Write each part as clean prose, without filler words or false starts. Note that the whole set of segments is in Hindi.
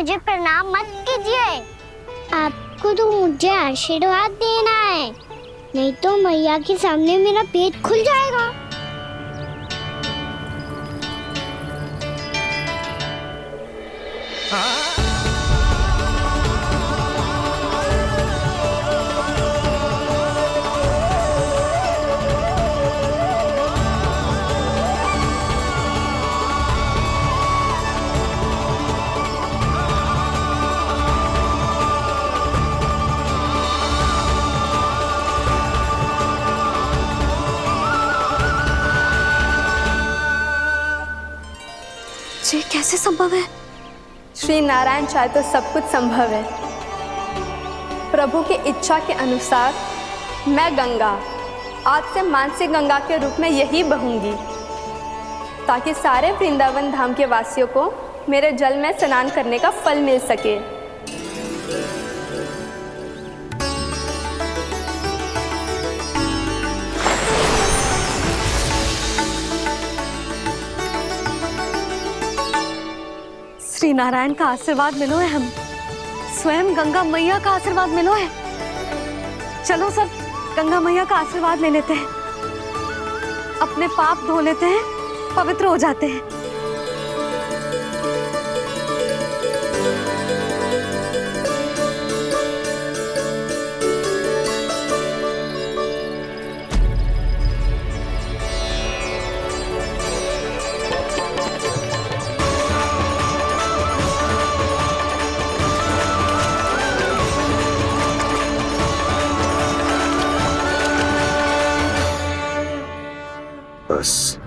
मुझे प्रणाम मत कीजिए। आपको तो मुझे आशीर्वाद देना है, नहीं तो मैया के सामने मेरा पेट खुल जाएगा। ये कैसे संभव है? श्री नारायण चाहे तो सब कुछ संभव है। प्रभु की इच्छा के अनुसार मैं गंगा आज से मानसी गंगा के रूप में यही बहूंगी, ताकि सारे वृंदावन धाम के वासियों को मेरे जल में स्नान करने का फल मिल सके। श्री नारायण का आशीर्वाद मिलो है, हम स्वयं गंगा मैया का आशीर्वाद मिलो है। चलो सब गंगा मैया का आशीर्वाद ले लेते हैं, अपने पाप धो लेते हैं, पवित्र हो जाते हैं। बस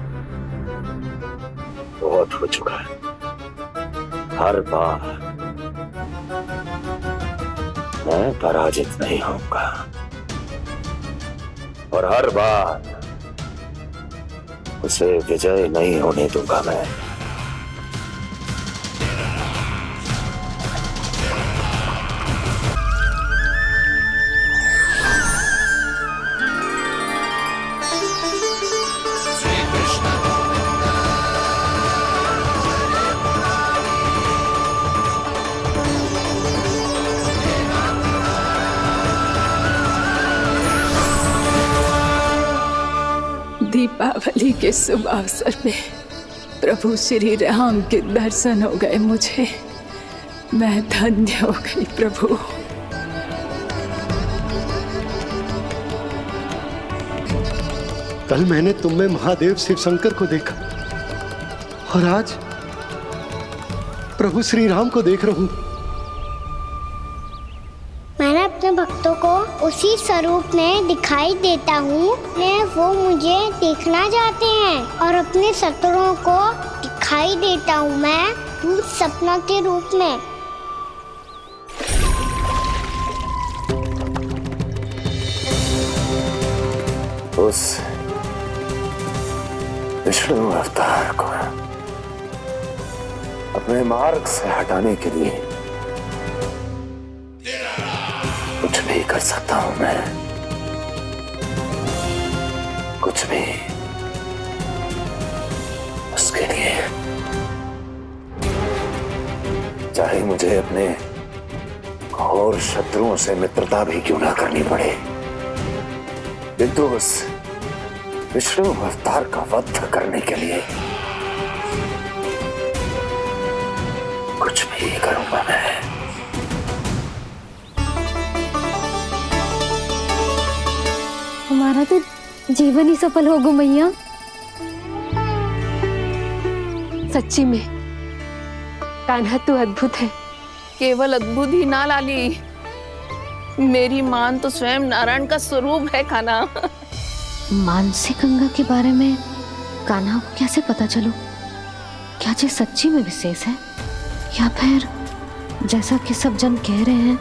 बहुत हो चुका है। हर बार मैं पराजित नहीं होऊंगा और हर बार उसे विजय नहीं होने दूंगा मैं। दीपावली के शुभ अवसर में प्रभु श्री राम के दर्शन हो गए मुझे। मैं धन्य हो गई प्रभु। कल मैंने तुम में महादेव शिव शंकर को देखा और आज प्रभु श्री राम को देख रहा हूं। मैंने अपने भक्तों को उसी स्वरूप में दिखाई देता हूँ, वो मुझे देखना चाहते हैं और अपने शत्रुओं को दिखाई देता हूँ मैं भूत सपना के रूप में। उस विष्णु अवतार को अपने मार्ग से हटाने के लिए कुछ भी कर सकता हूं मैं, कुछ भी। उसके लिए चाहे मुझे अपने घोर शत्रुओं से मित्रता भी क्यों ना करनी पड़े, किंतु उस विष्णु अवतार का वध करने के लिए कुछ भी करूंगा मैं। हमारा तो जीवन ही सफल होगा मैया। सच्ची में कान्हा तू अद्भुत है। केवल अद्भुत ही ना लाली, मेरी मान तो स्वयं नारायण का स्वरूप है कान्हा। मानसी गंगा के बारे में कान्हा को कैसे पता चलो? क्या ये सच्ची में विशेष है या फिर जैसा कि सब जन कह रहे हैं,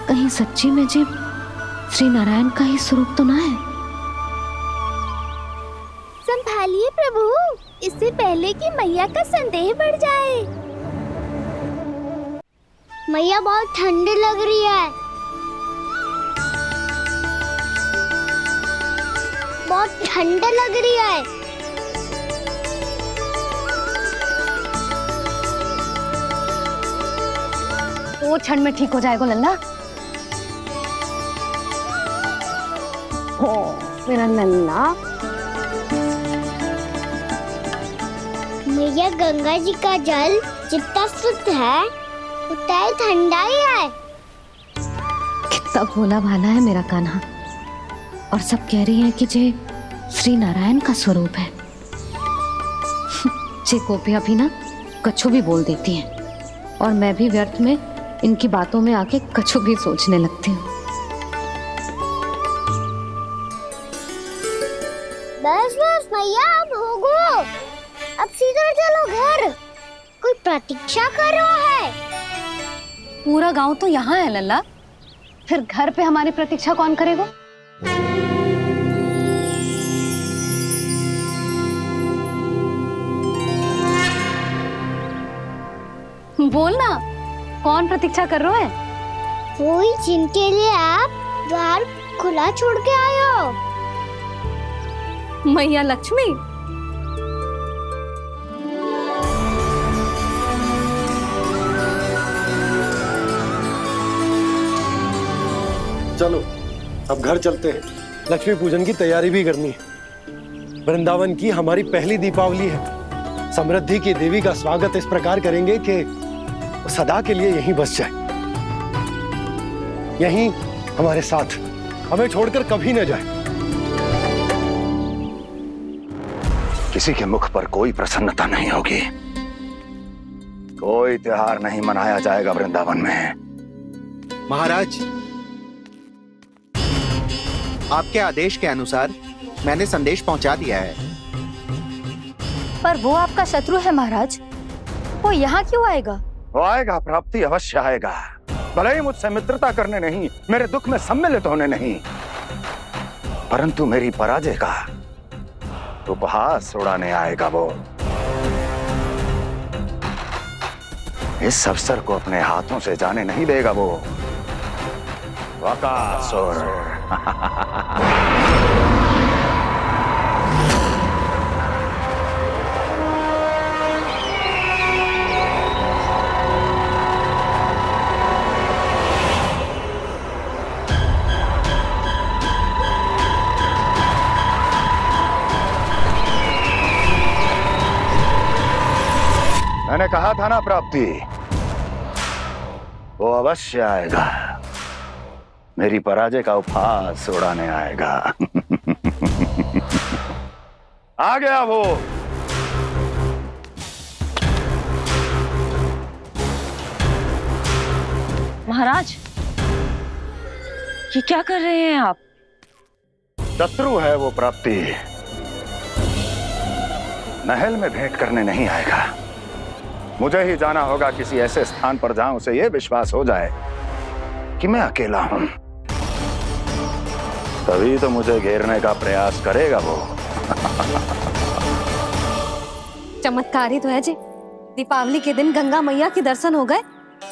कहीं सच्ची में जी श्री नारायण का ही स्वरूप तो ना है? संभालिए प्रभु, इससे पहले कि मैया का संदेह बढ़ जाए। मैया बहुत ठंडी लग रही है, बहुत ठंडा लग रही है। दो क्षण में ठीक हो जाएगा लल्ला। हो मेरा लल्ला। मैया गंगा जी का जल जितना शुद्ध है उतना ही ठंडा ही है। कितना भोला भाला है मेरा कान्हा। और सब कह रही हैं कि ये श्री नारायण का स्वरूप है। जे गोपियां भी ना कछु भी बोल देती हैं और मैं भी व्यर्थ में इनकी बातों में आके कछु भी सोचने लगती हूँ। बस बस मैया अब होगो, अब सीधा चलो घर। कोई प्रतीक्षा कर रहा है। पूरा गांव तो यहाँ है लल्ला, फिर घर पे हमारी प्रतीक्षा कौन करेगा? बोल ना, कौन प्रतीक्षा कर रहा है? वही जिनके लिए आप द्वार खुला छोड़ के आए हो। मैया लक्ष्मी। चलो अब घर चलते हैं। लक्ष्मी पूजन की तैयारी भी करनी है। वृंदावन की हमारी पहली दीपावली है। समृद्धि की देवी का स्वागत इस प्रकार करेंगे कि वो सदा के लिए यहीं बस जाए, यहीं हमारे साथ, हमें छोड़कर कभी न जाए। किसी के मुख पर कोई प्रसन्नता नहीं होगी, कोई त्योहार नहीं मनाया जाएगा वृंदावन में। महाराज, आपके आदेश के अनुसार मैंने संदेश पहुंचा दिया है। पर वो आपका शत्रु है महाराज, वो यहाँ क्यों आएगा? वो आएगा, प्राप्ति अवश्य आएगा। भले ही मुझसे मित्रता करने नहीं, मेरे दुख में सम्मिलित होने नहीं, परंतु मेरी पराजय का उपहास उड़ाने आएगा वो। इस अवसर को अपने हाथों से जाने नहीं देगा वो। वकासुर। मैंने कहा था ना प्राप्ति, वो अवश्य आएगा, मेरी पराजय का उपहास उड़ाने आएगा। आ गया वो। महाराज, ये क्या कर रहे हैं आप? शत्रु है वो प्राप्ति, महल में भेंट करने नहीं आएगा। मुझे ही जाना होगा किसी ऐसे स्थान पर जहां उसे यह विश्वास हो जाए कि मैं अकेला हूं, तभी तो मुझे घेरने का प्रयास करेगा वो। चमत्कार ही तो है जी। दीपावली के दिन गंगा मैया के दर्शन हो गए,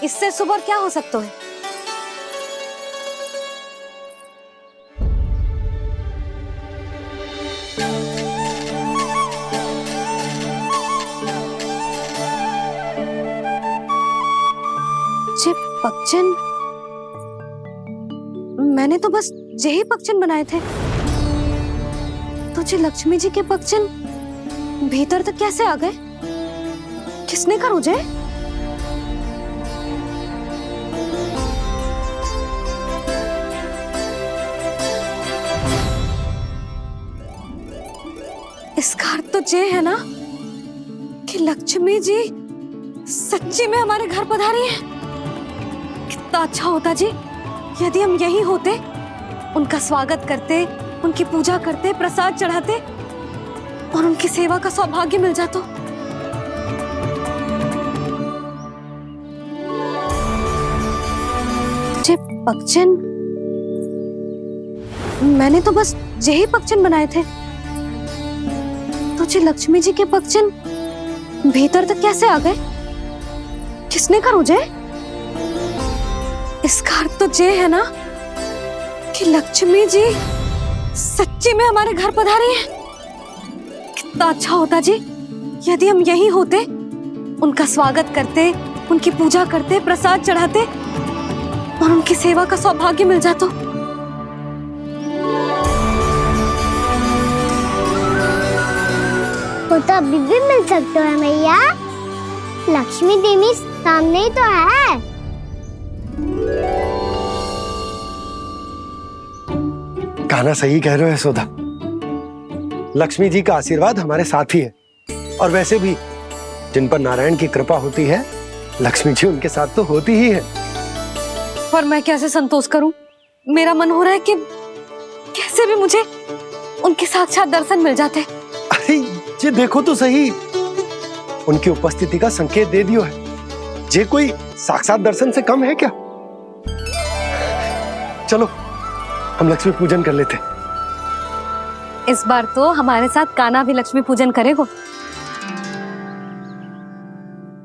इससे शुभ और क्या हो सकता है? पक्षन, मैंने तो बस यही पक्षन बनाए थे, तो जी लक्ष्मी जी के पक्षन भीतर तक कैसे आ गए? किसने कर मुझे? इसका अर्थ तो ये है ना कि लक्ष्मी जी सच्ची में हमारे घर पधारी है। कितना अच्छा होता जी यदि हम यहीं होते, उनका स्वागत करते, उनकी पूजा करते, प्रसाद चढ़ाते और उनकी सेवा का सौभाग्य मिल जाता। जे पक्षन, मैंने तो बस यही पक्षन बनाए थे, तो जे लक्ष्मी जी के पक्षन भीतर तक कैसे आ गए? किसने कर मुझे? इसका अर्थ तो ये है ना कि लक्ष्मी जी सच्ची में हमारे घर पधारी है। कितना अच्छा होता जी यदि हम यहीं होते, उनका स्वागत करते, उनकी पूजा करते, प्रसाद चढ़ाते और उनकी सेवा का सौभाग्य मिल जाता। वो तो अभी भी मिल सकते हैं मैया। लक्ष्मी देवी सामने ही तो है। कान्हा सही कह रहे हो यशोदा। लक्ष्मी जी का आशीर्वाद हमारे साथ ही है, और वैसे भी जिन पर नारायण की कृपा होती है, लक्ष्मी जी उनके साथ तो होती ही है। पर मैं कैसे संतोष करूं? मेरा मन हो रहा है कि कैसे भी मुझे उनके साक्षात दर्शन मिल जाते। अरे ये देखो तो सही, उनकी उपस्थिति का संकेत दे दियो है। ये कोई साक्षात दर्शन से कम है क्या? चलो हम लक्ष्मी पूजन कर लेते। इस बार तो हमारे साथ कान्हा भी लक्ष्मी पूजन करेगा।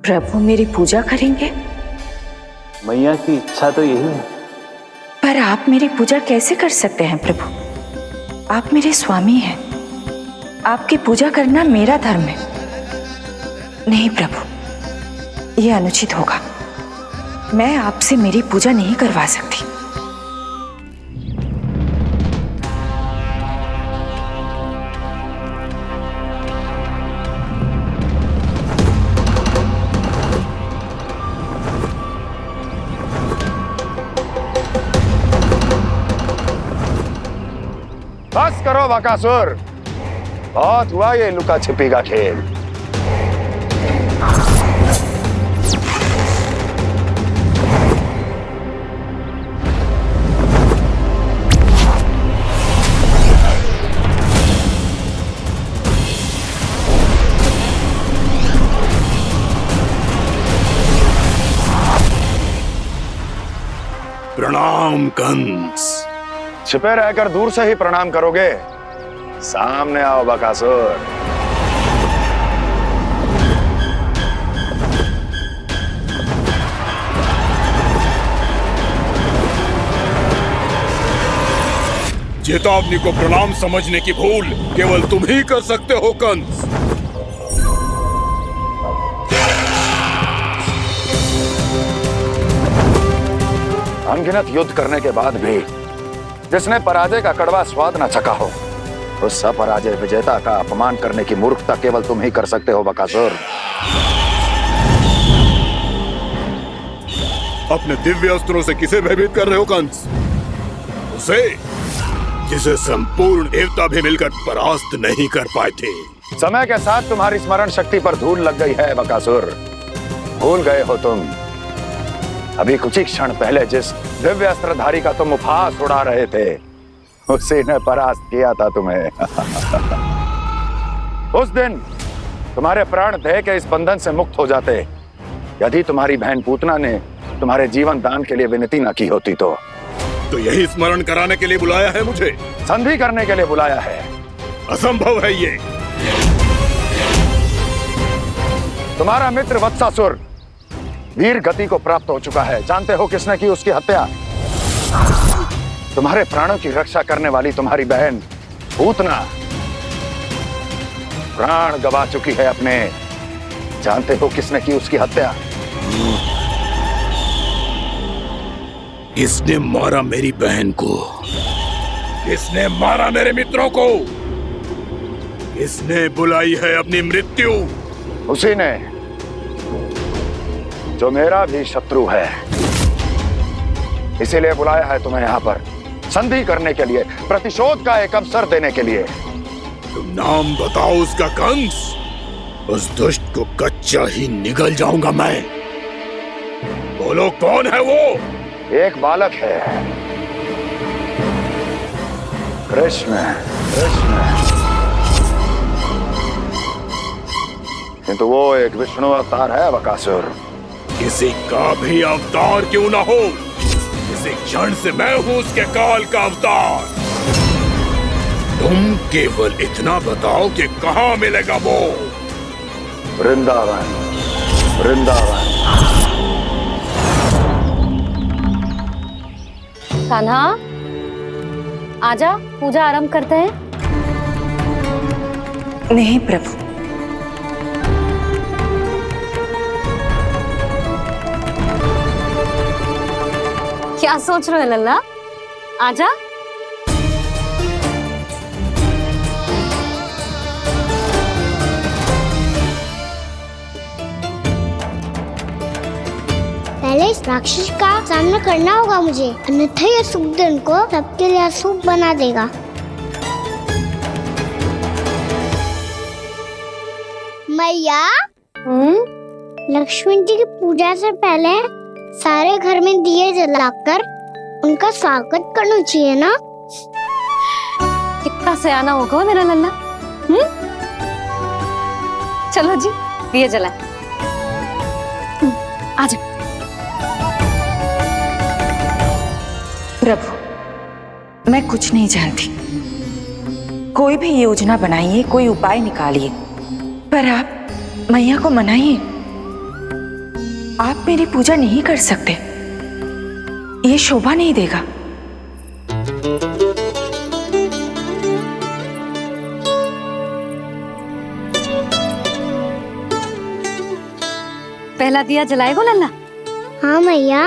प्रभु मेरी पूजा करेंगे? मैया की इच्छा तो यही है। पर आप मेरी पूजा कैसे कर सकते हैं प्रभु? आप मेरे स्वामी हैं। आपकी पूजा करना मेरा धर्म है। नहीं प्रभु, यह अनुचित होगा। मैं आपसे मेरी पूजा नहीं करवा सकती। बस करो बकासुर, बहुत हुआ ये लुका छिपी का खेल। प्रणाम कंस। छिपे रहकर दूर से ही प्रणाम करोगे? सामने आओ बकासुर। चेतावनी को प्रणाम समझने की भूल केवल तुम ही कर सकते हो कंस। अनगिनत युद्ध करने के बाद भी जिसने पराजय का कड़वा स्वाद न चखा हो, उस अपराजय विजेता का अपमान करने की मूर्खता केवल तुम ही कर सकते हो बकासुर। अपने दिव्य अस्त्रों से किसे भयभीत कर रहे हो कंस? उसे जिसे संपूर्ण देवता भी मिलकर परास्त नहीं कर पाए थे। समय के साथ तुम्हारी स्मरण शक्ति पर धूल लग गई है बकासुर। भूल गए हो तुम अभी कुछ ही क्षण पहले जिस दिव्य अस्त्रधारी का तुम उपहास उड़ा रहे थे, उसी ने परास्त किया था तुम्हें। उस दिन तुम्हारे प्राण देह के इस बंधन से मुक्त हो जाते यदि तुम्हारी बहन पूतना ने तुम्हारे जीवन दान के लिए विनती न की होती तो। यही स्मरण कराने के लिए बुलाया है मुझे? संधि करने के लिए बुलाया है। असंभव है ये। तुम्हारा मित्र वत्सासुर वीर गति को प्राप्त हो चुका है। जानते हो किसने की उसकी हत्या? तुम्हारे प्राणों की रक्षा करने वाली तुम्हारी बहन पूतना प्राण गवा चुकी है अपने। जानते हो किसने की उसकी हत्या? इसने मारा मेरी बहन को। इसने मारा मेरे मित्रों को। इसने बुलाई है अपनी मृत्यु। उसी ने जो मेरा भी शत्रु है। इसीलिए बुलाया है तुम्हें यहाँ पर संधि करने के लिए, प्रतिशोध का एक अवसर देने के लिए। तुम नाम बताओ उसका कंस। उस दुष्ट को कच्चा ही निगल जाऊंगा मैं। बोलो कौन है वो? एक बालक है, कृष्ण। किंतु वो एक विष्णु अवतार है बकासुर। किसी का भी अवतार क्यों ना हो, इसी क्षण से मैं हूं उसके काल का अवतार। तुम केवल इतना बताओ कि कहां मिलेगा वो? वृंदावन। वृंदावन। कान्हा, आजा, पूजा आरंभ करते हैं। नहीं प्रभु, क्या सोच रहे हो लल्ला? आजा। पहले इस राक्षस का सामना करना होगा मुझे, अन्यथा ये शुभ दिन को सबके लिए अशुभ बना देगा। मैया, लक्ष्मण जी की पूजा से पहले सारे घर में दिए जलाकर उनका स्वागत करना चाहिए ना? कितना सयाना होगा मेरा लल्ला। चलो जी, दिए जलाए। आजा। प्रभु, मैं कुछ नहीं जानती। कोई भी योजना बनाइए, कोई उपाय निकालिए, पर आप मैया को मनाइए। आप मेरी पूजा नहीं कर सकते, ये शोभा नहीं देगा। पहला दिया जलाएगो लल्ला? हाँ मैया।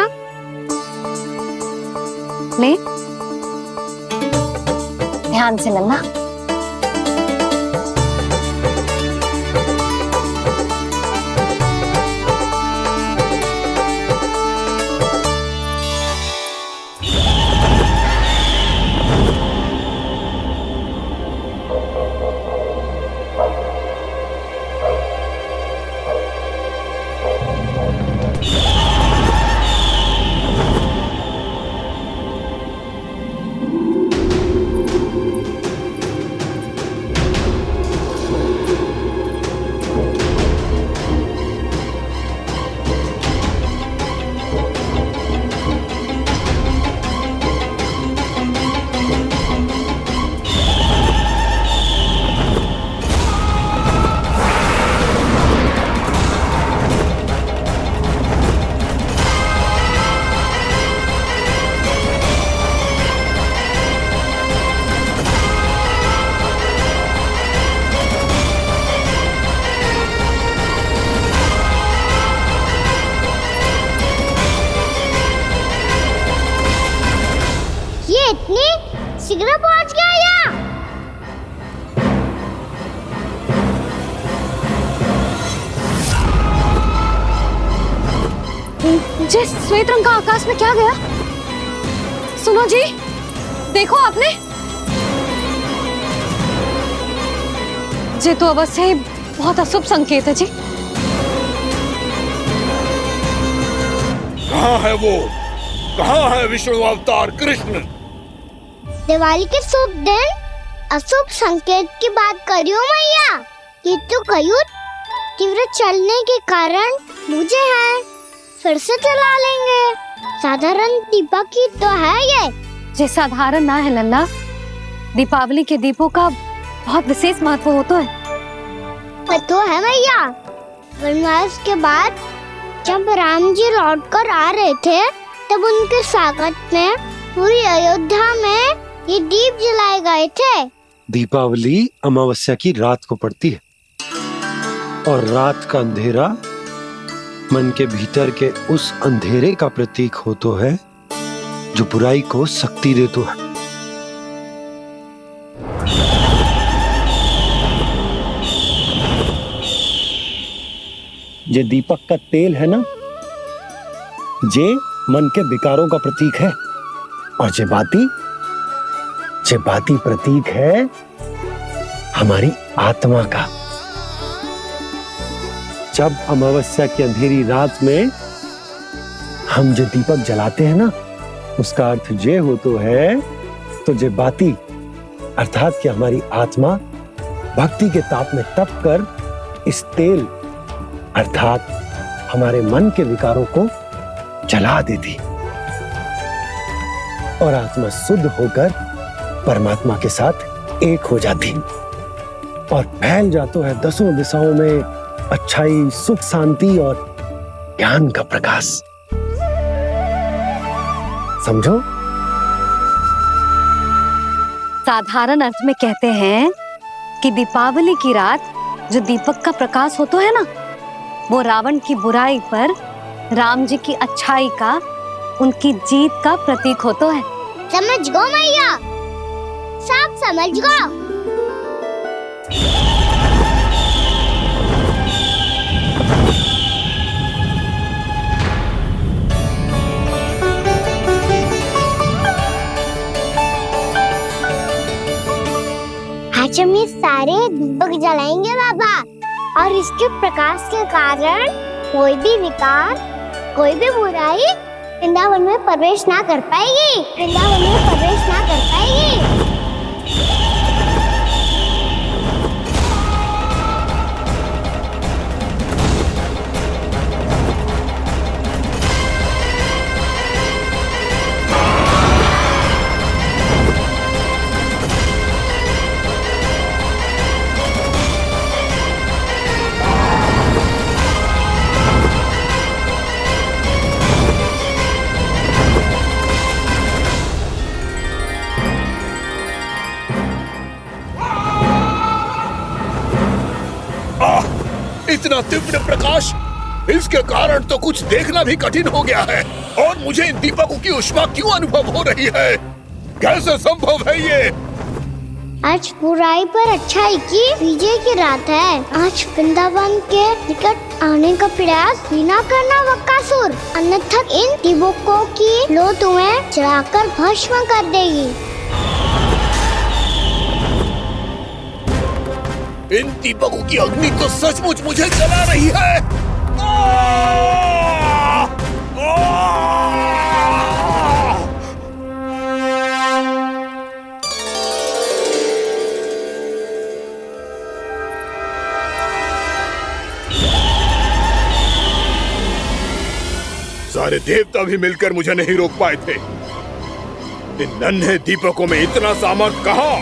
ले, ध्यान से लल्ला। इतनी शीघ्र पहुंच गया यहाँ? जे श्वेत रंग का आकाश में क्या गया? सुनो जी, देखो आपने, जे तो अवश्य ही बहुत अशुभ संकेत है जी। कहाँ है वो? कहाँ है विष्णु अवतार कृष्ण? दिवाली के शुभ दिन अशुभ संकेत की बात करियो मैया। ये तो कयूत तीव्र चलने के कारण मुझे है, फिर से चला लेंगे। साधारण दीपक ही तो है ये साधारण ना है लल्ला, दीपावली के दीपों का बहुत विशेष महत्व होता है। तो है मैया, वनवास के बाद जब राम जी लौट कर आ रहे थे तब उनके स्वागत में पूरी अयोध्या में ये दीप जलाए गए थे। दीपावली अमावस्या की रात को पड़ती है और रात का अंधेरा मन के भीतर के उस अंधेरे का प्रतीक होता है जो बुराई को शक्ति देता है। ये दीपक का तेल है ना, जे मन के विकारों का प्रतीक है, और जे बाती प्रतीक है हमारी आत्मा का। जब अमावस्या की अंधेरी रात में हम जो दीपक जलाते हैं ना, उसका अर्थ जे हो तो है, तो जे बाती अर्थात कि हमारी आत्मा भक्ति के ताप में तप कर इस तेल अर्थात हमारे मन के विकारों को जला देती और आत्मा शुद्ध होकर परमात्मा के साथ एक हो जाती और फैल जाता है दसों दिशाओं में अच्छाई, सुख, शांति और ज्ञान का प्रकाश। समझो? साधारण अर्थ में कहते हैं कि दीपावली की रात जो दीपक का प्रकाश होता है ना, वो रावण की बुराई पर राम जी की अच्छाई का उनकी जीत का प्रतीक हो तो है। समझ गो मैया, सब समझ गो। आज हम ये सारे दीपक जलाएंगे बाबा, और इसके प्रकाश के कारण कोई भी विकार, कोई भी बुराई वृंदावन में प्रवेश ना कर पाएगी, वृंदावन में प्रवेश ना कर पाएगी। इतना तीव्र प्रकाश, इसके कारण तो कुछ देखना भी कठिन हो गया है। और मुझे इन दीपकों की उष्मा क्यों अनुभव हो रही है? कैसे संभव है ये? आज बुराई पर अच्छाई की विजय की रात है। आज वृंदावन के निकट आने का प्रयास भी ना करना बकासुर, अन्यथा इन दीपकों की लो तुम्हें जलाकर भस्म कर देगी। इन दीपकों की अग्नि तो सचमुच मुझे जला रही है। सारे देवता भी मिलकर मुझे नहीं रोक पाए थे। इन नन्हे दीपकों में इतना सामर्थ्य कहां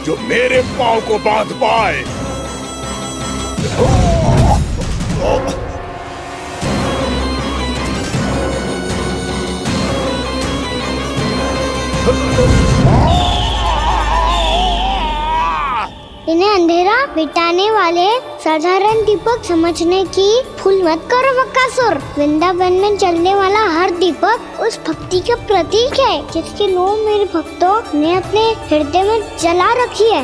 जो मेरे पांव को बांध पाए। इन्हें अंधेरा मिटाने वाले साधारण दीपक समझने की भूल मत करो बकासुर। वृंदावन में जलने वाला हर दीपक उस भक्ति का प्रतीक है जिसकी लो मेरे भक्तों ने अपने हृदय में जला रखी है।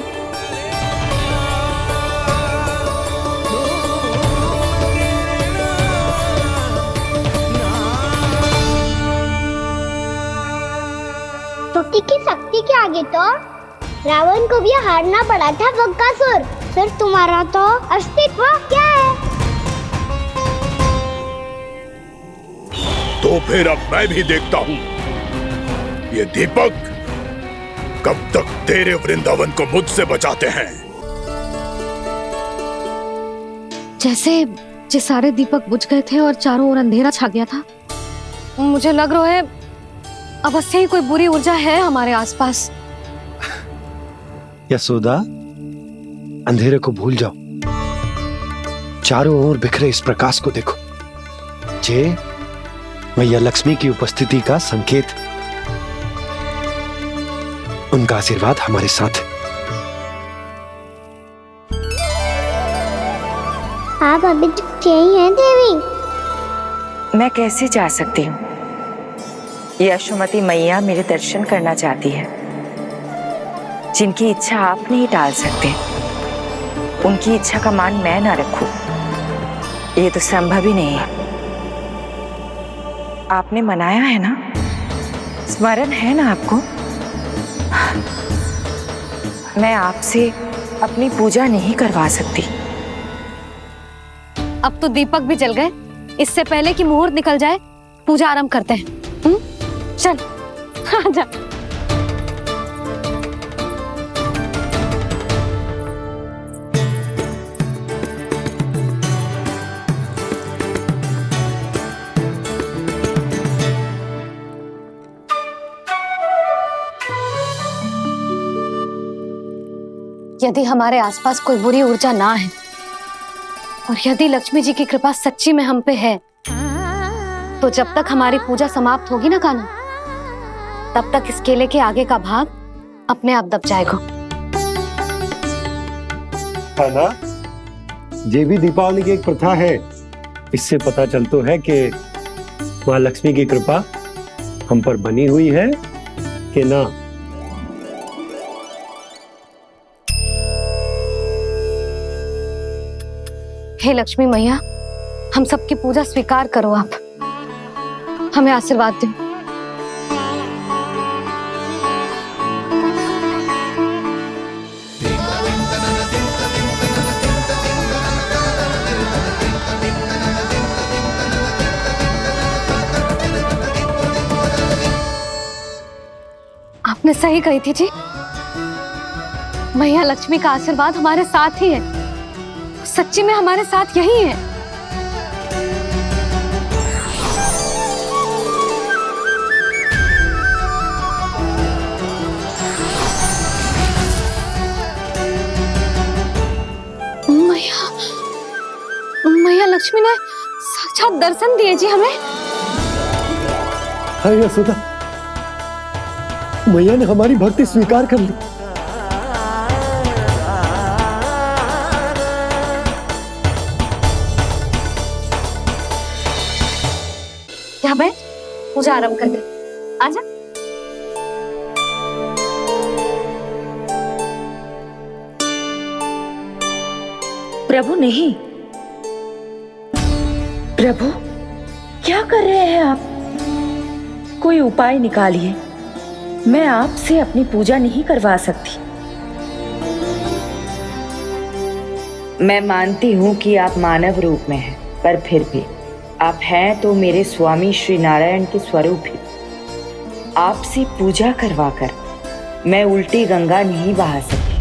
भक्ति की शक्ति के आगे तो रावण को भी हारना पड़ा था बकासुर। फिर तुम्हारा तो अस्तित्व क्या है? तो फिर अब मैं भी देखता हूँ ये दीपक कब तक तेरे वृंदावन को मुझसे बचाते हैं। जैसे ये सारे दीपक बुझ गए थे और चारों ओर अंधेरा छा गया था, मुझे लग रहा है अवश्य ही कोई बुरी ऊर्जा है हमारे आसपास। यशोदा, अंधेरे को भूल जाओ, चारों ओर बिखरे इस प्रकाश को देखो। जे मैया लक्ष्मी की उपस्थिति का संकेत, उनका आशीर्वाद हमारे साथ है। आप अभी तक यही हैं देवी? मैं कैसे जा सकती हूँ? यशोमती मैया मेरे दर्शन करना चाहती है। जिनकी इच्छा आप नहीं टाल सकते, उनकी इच्छा का मान मैं ना रखूं, ये तो संभव ही नहीं है। आपने मनाया है ना, स्मरण है ना आपको? मैं आपसे अपनी पूजा नहीं करवा सकती। अब तो दीपक भी जल गए, इससे पहले कि मुहूर्त निकल जाए पूजा आरंभ करते हैं। चल आजा। यदि हमारे आसपास कोई बुरी ऊर्जा ना है और यदि लक्ष्मी जी की कृपा सच्ची में हम पे है, तो जब तक हमारी पूजा समाप्त होगी ना कान्हा, तब तक इस केले के आगे का भाग अपने आप दब जाएगा। है ना? ये भी दीपावली की एक प्रथा है। इससे पता चलता है कि माँ लक्ष्मी की कृपा हम पर बनी हुई है कि ना? हे लक्ष्मी मैया, हम सबकी पूजा स्वीकार करो, आप हमें आशीर्वाद दो। आपने सही कही थी जी, मैया लक्ष्मी का आशीर्वाद हमारे साथ ही है, सच्ची में हमारे साथ यही है। मैया लक्ष्मी ने साक्षात दर्शन दिए जी हमें। हाय यशोदा, मैया ने हमारी भक्ति स्वीकार कर ली। यहाँ बैठ, पूजा आरंभ कर दे। आजा। प्रभु नहीं, प्रभु क्या कर रहे हैं आप? कोई उपाय निकालिए, मैं आपसे अपनी पूजा नहीं करवा सकती। मैं मानती हूँ कि आप मानव रूप में हैं, पर फिर भी आप हैं तो मेरे स्वामी श्री नारायण के स्वरूप ही। आपसे पूजा करवाकर मैं उल्टी गंगा नहीं बहा सकती।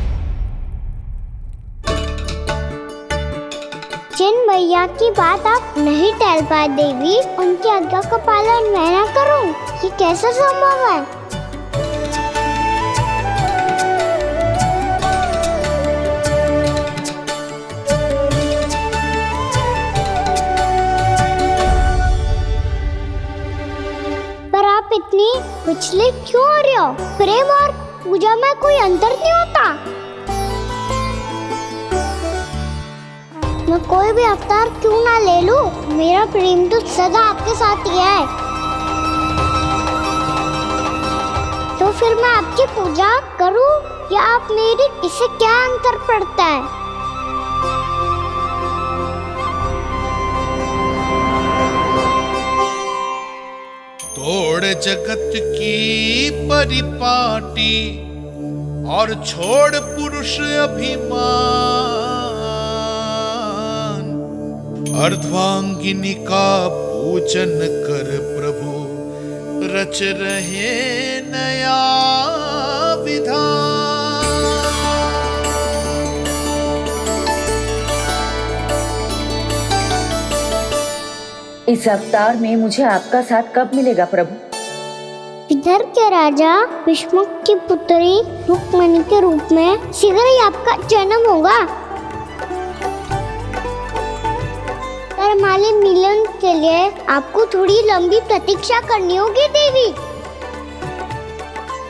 जिन मैया की बात आप नहीं टाल पाए देवी, उनकी आज्ञा का पालन मैं ना करूं, ये कैसे संभव है? पर आप इतनी विचलित क्यों हो रहे हो? प्रेम और पूजा में कोई अंतर नहीं होता। मैं कोई भी अवतार क्यों ना ले लूं, मेरा प्रेम तो सदा आपके साथ ही है। तो फिर मैं आपकी पूजा करूं या आप मेरी? इससे क्या अंतर पड़ता है? तोड़ जगत की परिपाटी और छोड़ पुरुष अभिमान, अर्धांगिनी का पूजन कर प्रभु रच रहे नया विधान। इस अवतार में मुझे आपका साथ कब मिलेगा प्रभु? इधर के राजा भीष्मक की पुत्री रुक्मणी के रूप में शीघ्र ही आपका जन्म होगा। हमारे मिलन के लिए आपको थोड़ी लंबी प्रतीक्षा करनी होगी देवी,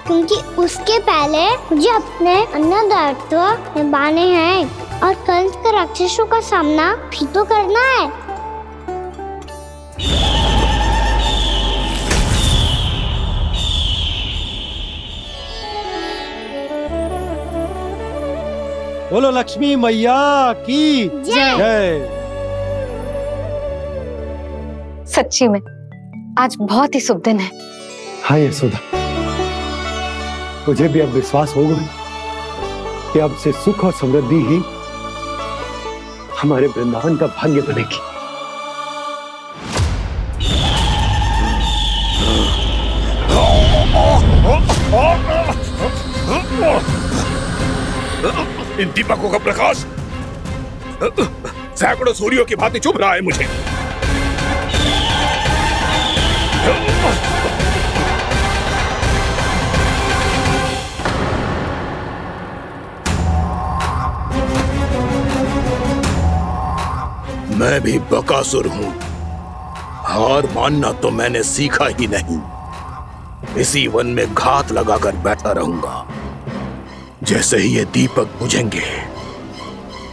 क्योंकि उसके पहले मुझे अपने अन्य दायित्व निभाने हैं और कंस के राक्षसों का सामना भी तो करना है। बोलो लक्ष्मी मैया की जय। सच्ची में आज बहुत ही शुभ दिन है। हाँ यशोदा, मुझे भी अब विश्वास हो गया कि अब से सुख और समृद्धि ही हमारे वृंदावन का भाग्य बनेगी। इन दीपकों का प्रकाश सैकड़ों सूर्यों की भांति चुभ रहा है मुझे। मैं भी बकासुर हूं, हार मानना तो मैंने सीखा ही नहीं। इसी वन में घात लगाकर बैठा रहूंगा। जैसे ही ये दीपक बुझेंगे,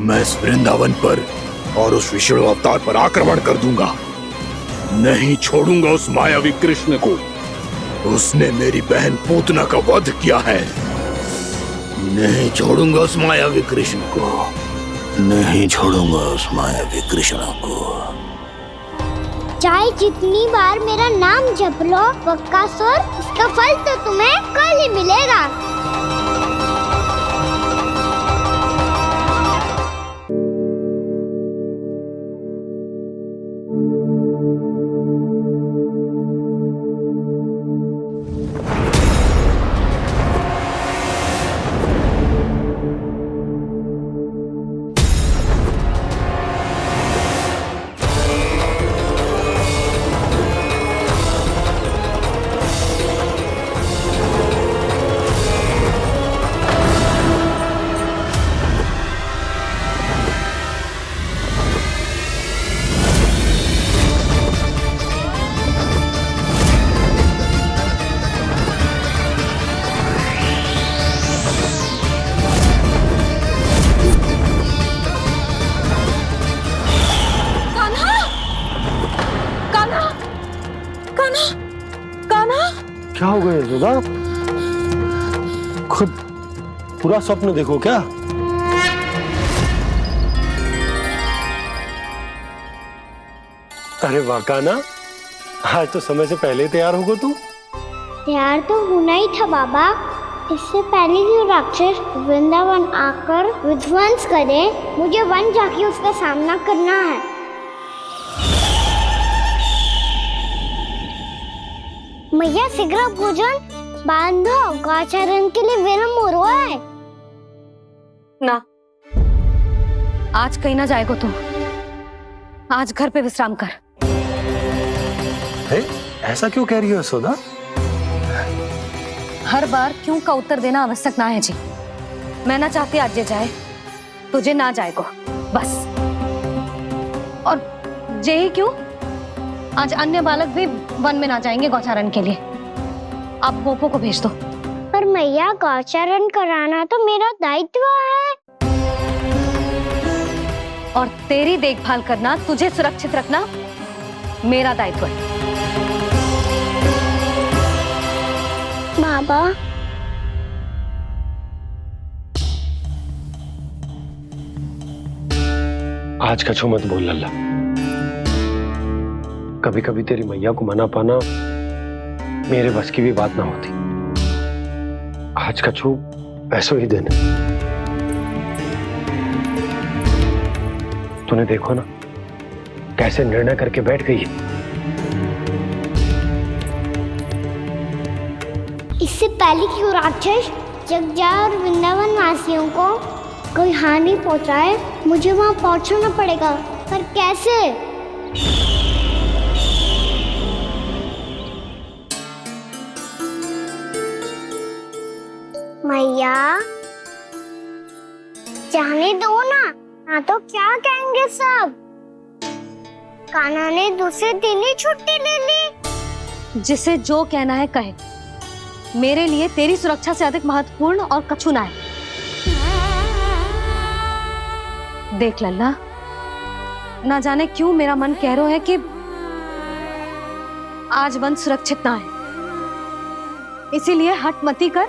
मैं इस वृंदावन पर और उस विष्णु अवतार पर आक्रमण कर दूंगा। नहीं छोड़ूंगा उस मायावी कृष्ण को। उसने मेरी बहन पूतना का वध किया है। नहीं छोड़ूंगा उस मायावी कृष्ण को। नहीं छोड़ूंगा उस मायावी कृष्ण को। चाहे जितनी बार मेरा नाम जप लो बक्कासुर, इसका फल तो तुम्हें कल ही मिलेगा। क्या हो गया यशोदा? खुद पूरा स्वप्न देखो क्या? अरे वाह कान्हा, आज तो समय से पहले तैयार होगा तू। तैयार तो होना ही था बाबा। इससे पहले कि राक्षस वृंदावन आकर विध्वंस करे, मुझे वन जाके उसका सामना करना है। मैया शीघ्र भोजन बांधो, गौचरण के लिए विलंब हो रहा है। ना, आज कहीं ना जाएगा तुम। आज घर पे विश्राम कर। ऐसा क्यों कह रही हो यशोदा? हर बार क्यों का उत्तर देना आवश्यक ना है जी। मैं ना चाहती आज ये जाए, तुझे ना जाएगा बस। और जे ही क्यों, आज अन्य बालक भी वन में ना जाएंगे गौचारण के लिए। अब पोपो को भेज दो। पर मैया गौचरण कराना तो मेरा दायित्व है। और तेरी देखभाल करना, तुझे सुरक्षित रखना मेरा दायित्व है। बाबा, आज कछु मत बोल लल्ला। कभी कभी तेरी मैया को मना पाना मेरे बस की भी बात ना होती। आज कछु ऐसो ही दिन है। तूने देखो ना कैसे निर्णय करके बैठ गई है। इससे पहले कि वो राक्षस जगजा और वृंदावन वासियों को कोई हानि पहुंचाए, मुझे वहां पहुंचना पड़ेगा। पर कैसे? मैया, जाने दो ना तो क्या कहेंगे सब। कान्हा ने दूसरे दिन ही छुट्टी ले ली। जिसे जो कहना है कहे। मेरे लिए तेरी सुरक्षा से अधिक महत्वपूर्ण और कछु ना है। देख लल्ला, ना जाने क्यों मेरा मन कह रहा है कि आज वन सुरक्षित ना है। इसीलिए हट मती कर।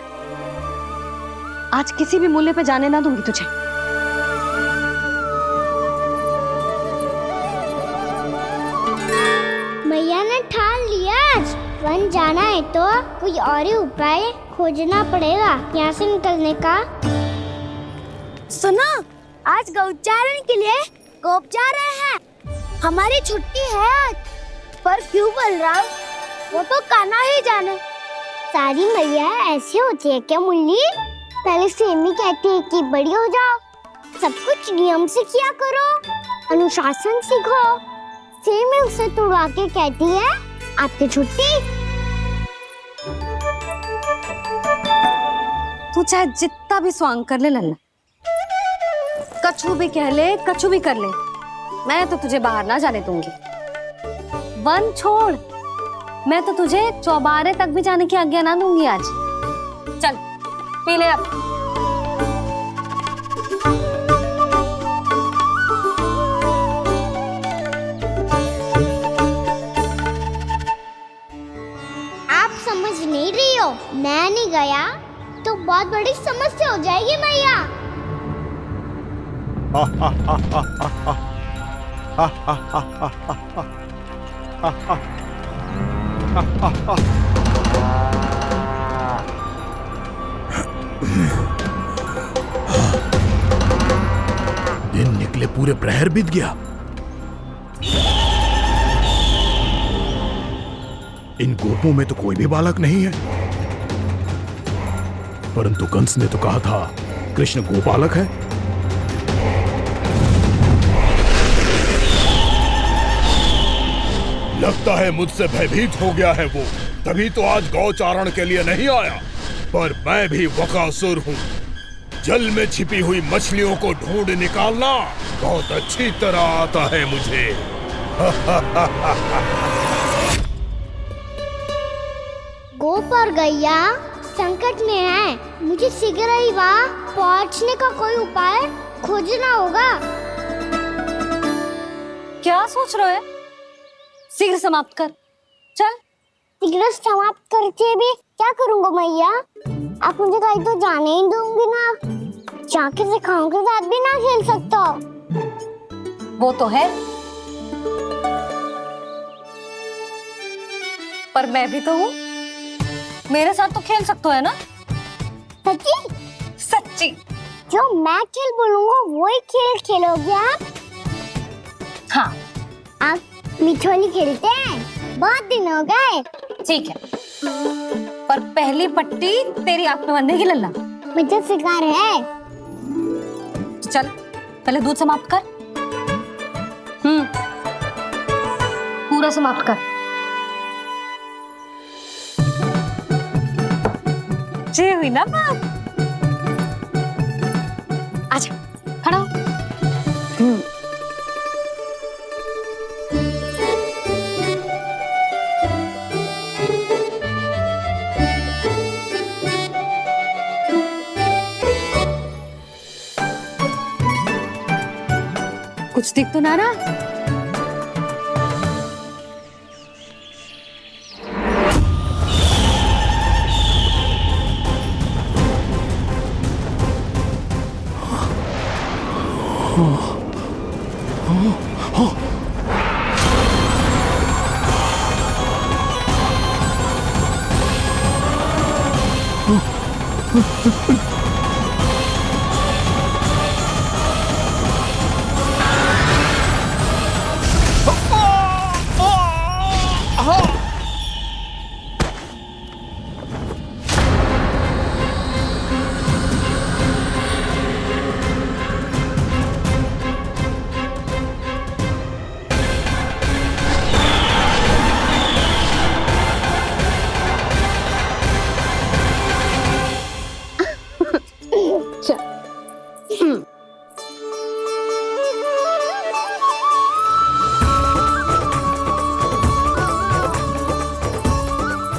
आज किसी भी मूल्य पे जाने ना दूंगी तुझे। मैया ने ठान लिया, आज वन जाना है तो कोई और ही उपाय खोजना पड़ेगा यहाँ से निकलने का। सुनो, आज गौचारण के लिए गोप जा रहे हैं। हमारी छुट्टी है आज। पर क्यों बलराम? वो तो कान्हा ही जाने। सारी मैया ऐसी होती है क्या मुन्नी? पहले सेमी कहती है कि बड़ी हो जाओ, सब कुछ नियम से किया करो, अनुशासन सीखो। सेमी उसे तुड़वा के कहती है आपकी छुट्टी। तू चाहे जितना भी स्वांग कर ले लल्ला, कछु भी कह ले, कछु भी कर ले, मैं तो तुझे बाहर ना जाने दूंगी। वन छोड़, मैं तो तुझे चौबारे तक भी जाने की आज्ञा ना दूंगी आज। चल पी ले अब। समझ नहीं रही हो? मैं नहीं गया तो बहुत बड़ी समस्या हो जाएगी मैया। दिन निकले पूरे प्रहर बीत गया। इन गोपों में तो कोई भी बालक नहीं है, परंतु कंस ने तो कहा था कृष्ण गोपालक है। लगता है मुझसे भयभीत हो गया है वो, तभी तो आज गौचारण के लिए नहीं आया। पर मैं भी बकासुर हूँ, जल में छिपी हुई मछलियों को ढूंढ निकालना बहुत अच्छी तरह आता है मुझे। गोप और गैया संकट में है, मुझे शीघ्र ही वहाँ पहुँचने का कोई उपाय खोजना होगा। क्या सोच रहे हो? शीघ्र समाप्त कर, चल। शीघ्र समाप्त करके भी क्या करूँगा मैया? आप मुझे कहीं तो जाने ही दूंगी ना, जाके सिखाओं के साथ भी ना खेल सकता हो। वो तो है, पर मैं भी तो हूँ, मेरे साथ तो खेल सकते हो, है ना? सच्ची? सच्ची। जो मैं खेल बोलूँगा वही खेल खेलोगे आप? हाँ। आप मिठोली खेलते हैं? बहुत दिन हो गए। ठीक है, पर पहली पट्टी तेरी आंख में बंधेगी लल्ला। मुझे शिकार है। चल, पहले दूध समाप्त कर। पूरा समाप्त कर। जी हुई ना बात? आजा, खड़ा हो। कुछ दिख तो ना रहा?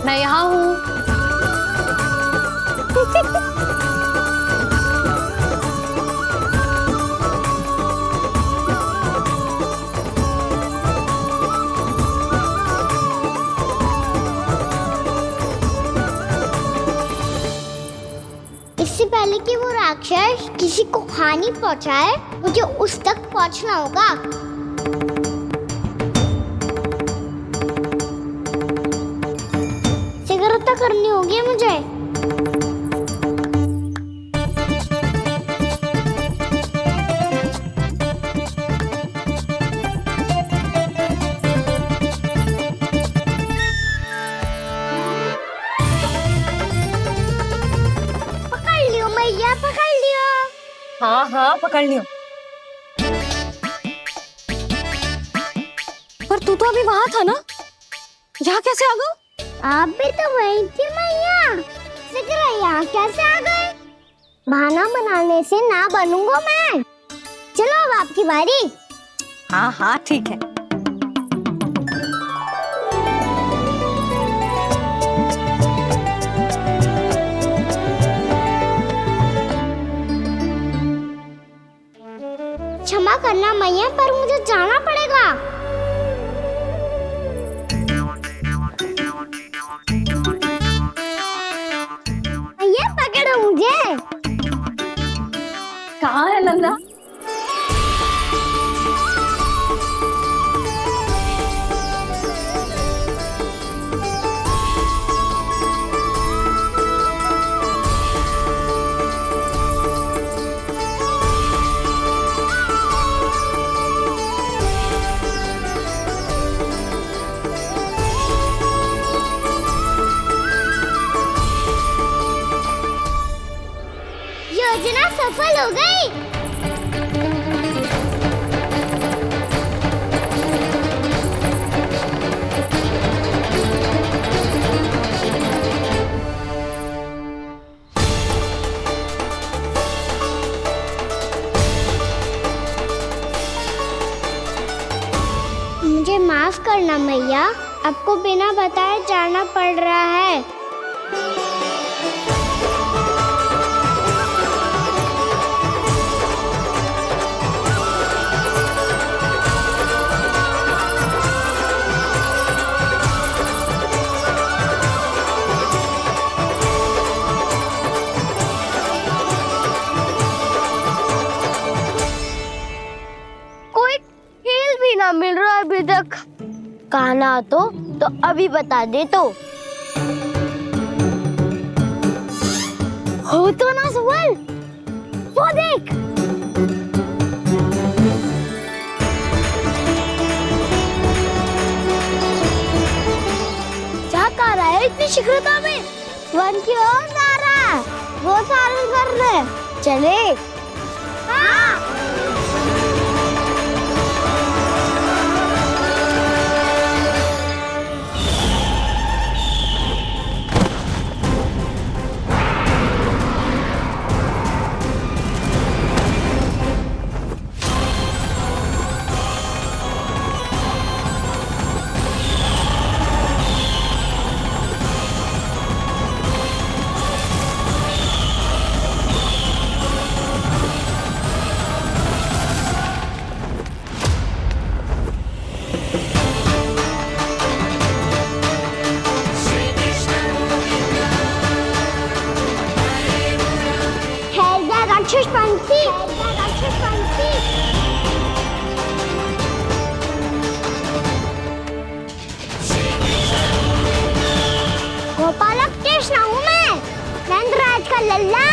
मैं यहाँ हूँ। इससे पहले कि वो राक्षस किसी को हानि पहुंचाए, मुझे उस तक पहुंचना होगा। शीघ्रता करनी होगी मुझे। पकड़ लियो मैया, पकड़ लियो। हाँ हाँ, पकड़ लियो। पर तू तो अभी वहां था ना, यहाँ कैसे आ गया? आप भी तो वही थी मैया, शीघ्र यहाँ कैसे आ गए? बहाना बनाने से ना बनूंगा मैं। चलो अब आपकी बारी। हाँ हाँ ठीक है। क्षमा करना मैया, पर मुझे जाना पड़ेगा। जाएंगे। कहाँ है नंदा? योजना सफल हो गई। मुझे माफ करना मैया, आपको बिना बताए जाना पड़ रहा है। कोई खेल भी ना मिल रहा अभी तक। कहना तो अभी बता दे तो। हो तो ना सवाल, वो देख। क्या कर रहा है इतनी शीघ्रता में? वन की ओर जा रहा है, वो सारे करने चले। हाँ। राक्षस पंछी, राक्षस पंछी। गोपालक कृष्ण हूँ मैं, नंदराज का लल्ला,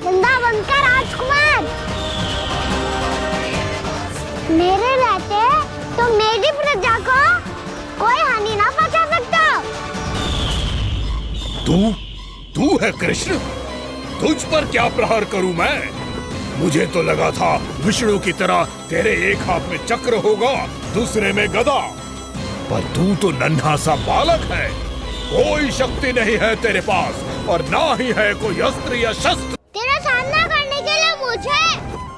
वृंदावन का राजकुमार। मेरे रहते तो मेरी प्रजा को कोई हानि ना पहुंचा सकता। तू है कृष्ण? तुझ पर क्या प्रहार करूं मैं? मुझे तो लगा था विष्णु की तरह तेरे एक हाथ में चक्र होगा, दूसरे में गदा, पर तू तो नन्हा सा बालक है। कोई शक्ति नहीं है तेरे पास और ना ही है कोई अस्त्र या शस्त्र। तेरा सामना करने के लिए मुझे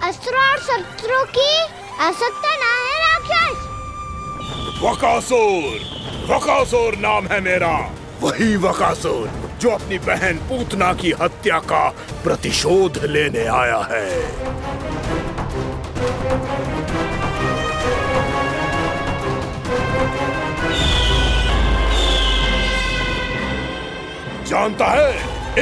अस्त्र और शस्त्रों की आवश्यकता ना है राक्षस। वकासुर, वकासुर नाम है मेरा, वही वकासुर जो अपनी बहन पूतना की हत्या का प्रतिशोध लेने आया है। जानता है,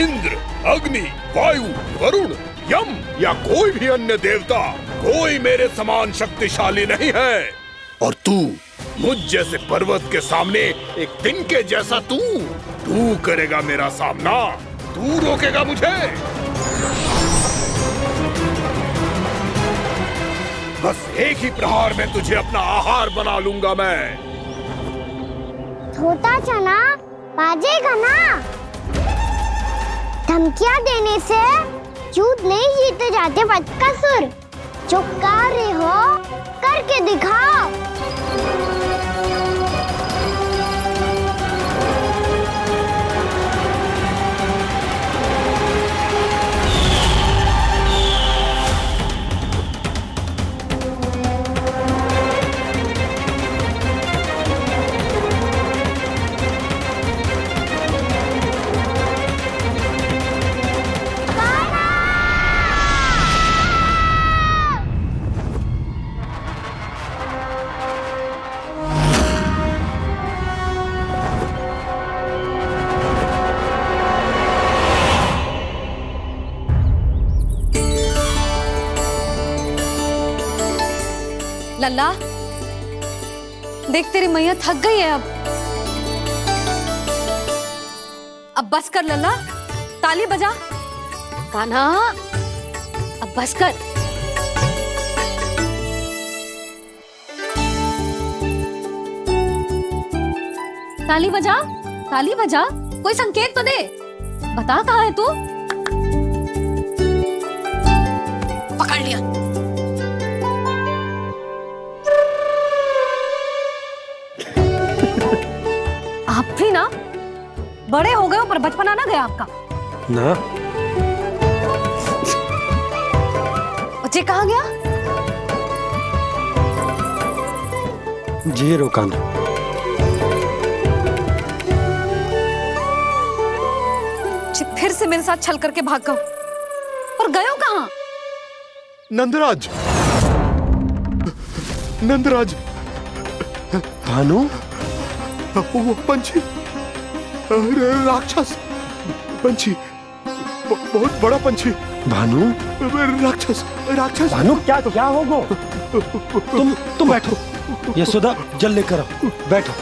इंद्र, अग्नि, वायु, वरुण, यम या कोई भी अन्य देवता कोई मेरे समान शक्तिशाली नहीं है। और तू मुझ जैसे पर्वत के सामने एक तिनके जैसा तू करेगा मेरा सामना? तू रोकेगा मुझे? बस एक ही प्रहार में तुझे अपना आहार बना लूंगा मैं। छोटा चना बाजेगा ना। धमकियां देने से युद्ध नहीं जीते जाते बदकसूर। जो कार्य हो करके दिखाओ। लल्ला, देख तेरी मैया थक गई है अब बस कर लल्ला, ताली बजा। कान्हा, अब बस कर। ताली बजा, ताली बजा, कोई संकेत तो दे, बता कहाँ है तू? पकड़ लिया। आप भी ना बड़े हो गए हो, पर बचपना ना गया आपका ना। बच्चे कहाँ गया? जी रोकाना। फिर से मेरे साथ छल करके भाग गए, और गए हो कहाँ? नंदराज, नंदराज। भानु, वो पंछी, राक्षस पंछी, बहुत बड़ा पंछी। भानु, राक्षस, राक्षस। भानु, क्या क्या होगा? तुम बैठो, यशोदा जल लेकर आओ, बैठो।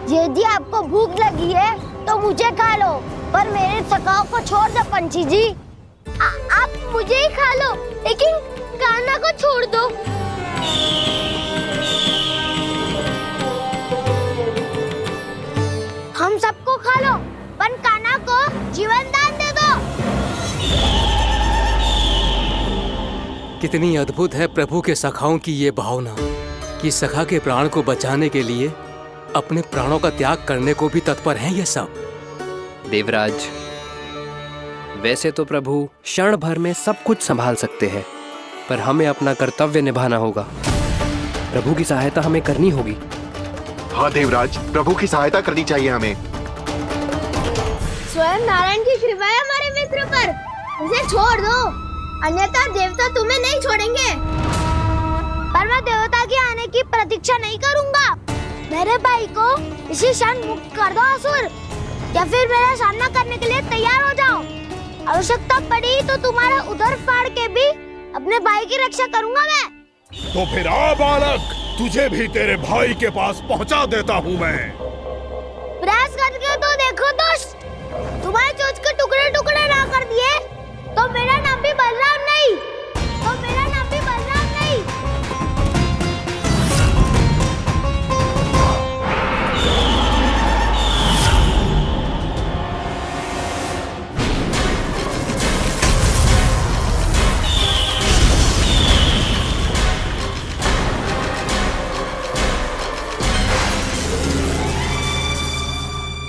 यदि आपको भूख लगी है तो मुझे खा लो, पर मेरे सखाओं को छोड़ दो पंछी जी। आप मुझे ही खा लो, लेकिन कान्हा को छोड़ दो। हम सबको खा लो, पर कान्हा को जीवन दान दे दो। कितनी अद्भुत है प्रभु के सखाओं की ये भावना कि सखा के प्राण को बचाने के लिए अपने प्राणों का त्याग करने को भी तत्पर हैं ये सब। देवराज, वैसे तो प्रभु क्षण भर में सब कुछ संभाल सकते हैं, पर हमें अपना कर्तव्य निभाना होगा। प्रभु की सहायता हमें करनी होगी। हाँ देवराज, प्रभु की सहायता करनी चाहिए हमें। स्वयं नारायण की कृपा है हमारे मित्र पर, उसे छोड़ दो, अन्यथा देवता तुम्हें नहीं छोड़ेंगे। पर मैं देवता के आने की प्रतीक्षा नहीं करूंगा। मेरे भाई को इसी क्षण मुक्त कर दो असुर, या फिर मेरा सामना करने के लिए तैयार हो जाओ। आवश्यकता पड़ी तो तुम्हारा उदर फाड़ के भी अपने भाई की रक्षा करूंगा मैं। तो फिर आ बालक, तुझे भी तेरे भाई के पास पहुंचा देता हूँ मैं। प्रयास करके तो देखो दोस्त, तुम्हारे चोंच के टुकड़े टुकड़े ना कर दिए तो मेरा नाम भी बलराम नहीं, तो मेरा नाम भी बलराम नहीं।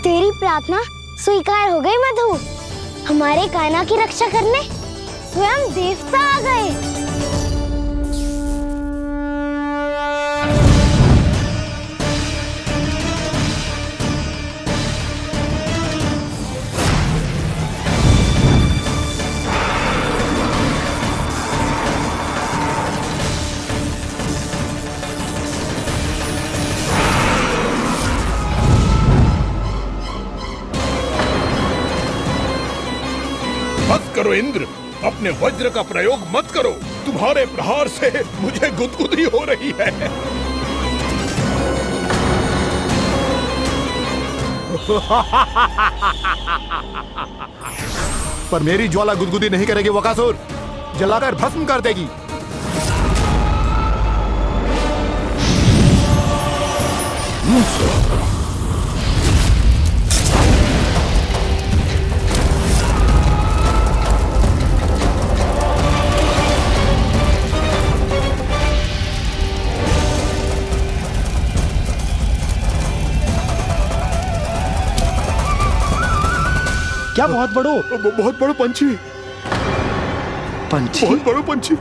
तेरी प्रार्थना स्वीकार हो गई मधु। हमारे कान्हा की रक्षा करने स्वयं देवता आ गए। मत करो इंद्र, अपने वज्र का प्रयोग मत करो। तुम्हारे प्रहार से मुझे गुदगुदी हो रही है। पर मेरी ज्वाला गुदगुदी नहीं करेगी वकासुर, जलाकर भस्म कर देगी। क्या बहुत बड़ो? बहुत बड़ा पंछी। पंछी? बहुत बड़ा पंछी।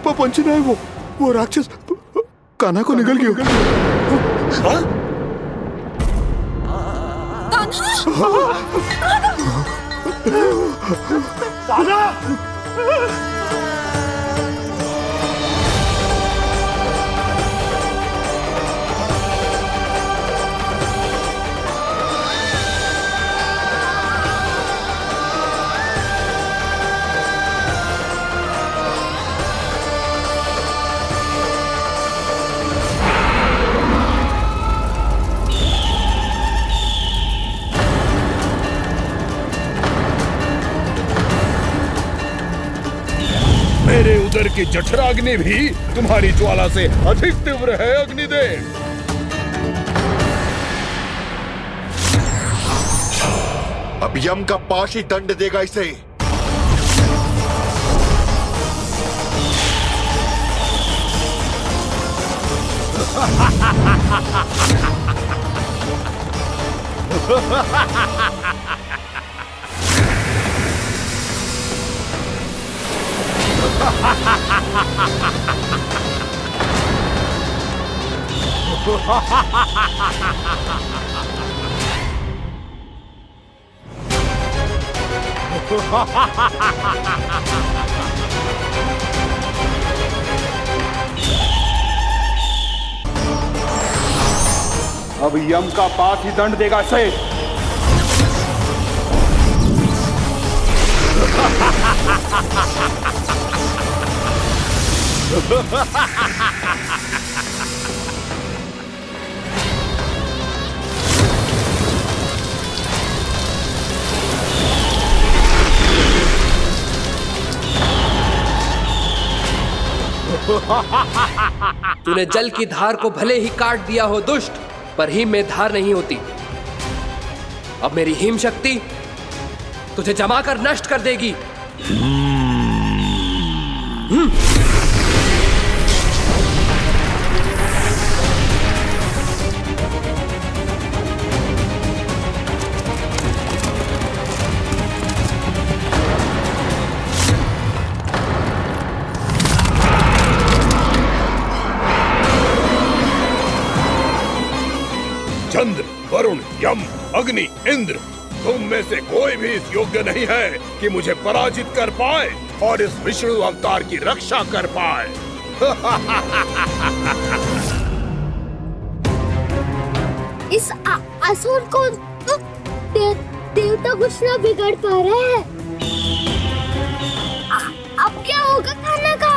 पंछी नहीं, वो राक्षस कान्हा को निगल गया। हाँ? कान्हा! जबकि जठराग्नि भी तुम्हारी ज्वाला से अधिक तीव्र है अग्निदेव। अब यम का पाश ही दंड देगा इसे। अब यम का पास ही दंड देगा इसे। तूने जल की धार को भले ही काट दिया हो दुष्ट, पर हिम में धार नहीं होती। अब मेरी हिम शक्ति तुझे जमा कर नष्ट कर देगी। चंद्र, वरुण, यम, अग्नि, इंद्र, तुम में से कोई भी इस योग्य नहीं है कि मुझे पराजित कर पाए और इस विष्णु अवतार की रक्षा कर पाए। इस असुर को देवता कुछ ना बिगाड़ पा रहे हैं। अब क्या होगा खाना का?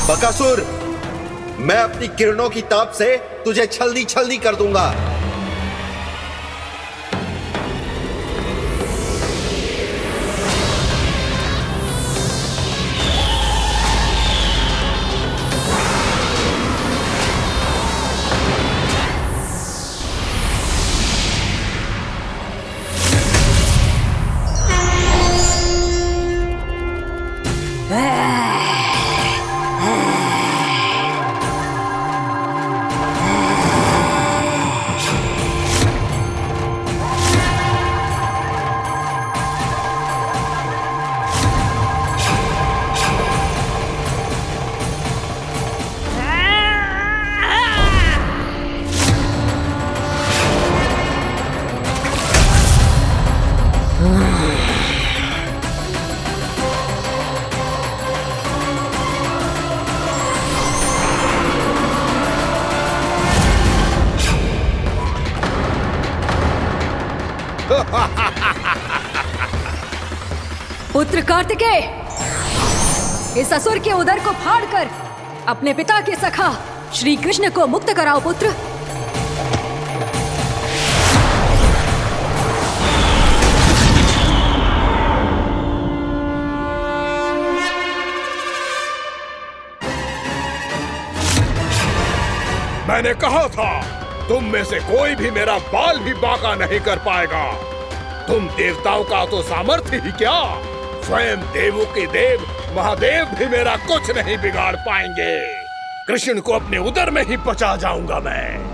बकासुर, मैं अपनी किरणों की ताप से तुझे छलनी छलनी कर दूंगा। पुत्र कार्तिकेय, इस असुर के उदर को फाड़कर अपने पिता के सखा श्री कृष्ण को मुक्त कराओ पुत्र। मैंने कहा था, तुम में से कोई भी मेरा बाल भी बांका नहीं कर पाएगा। तुम देवताओं का तो सामर्थ्य ही क्या, स्वयं देवों के देव महादेव भी मेरा कुछ नहीं बिगाड़ पाएंगे। कृष्ण को अपने उदर में ही पचा जाऊंगा मैं।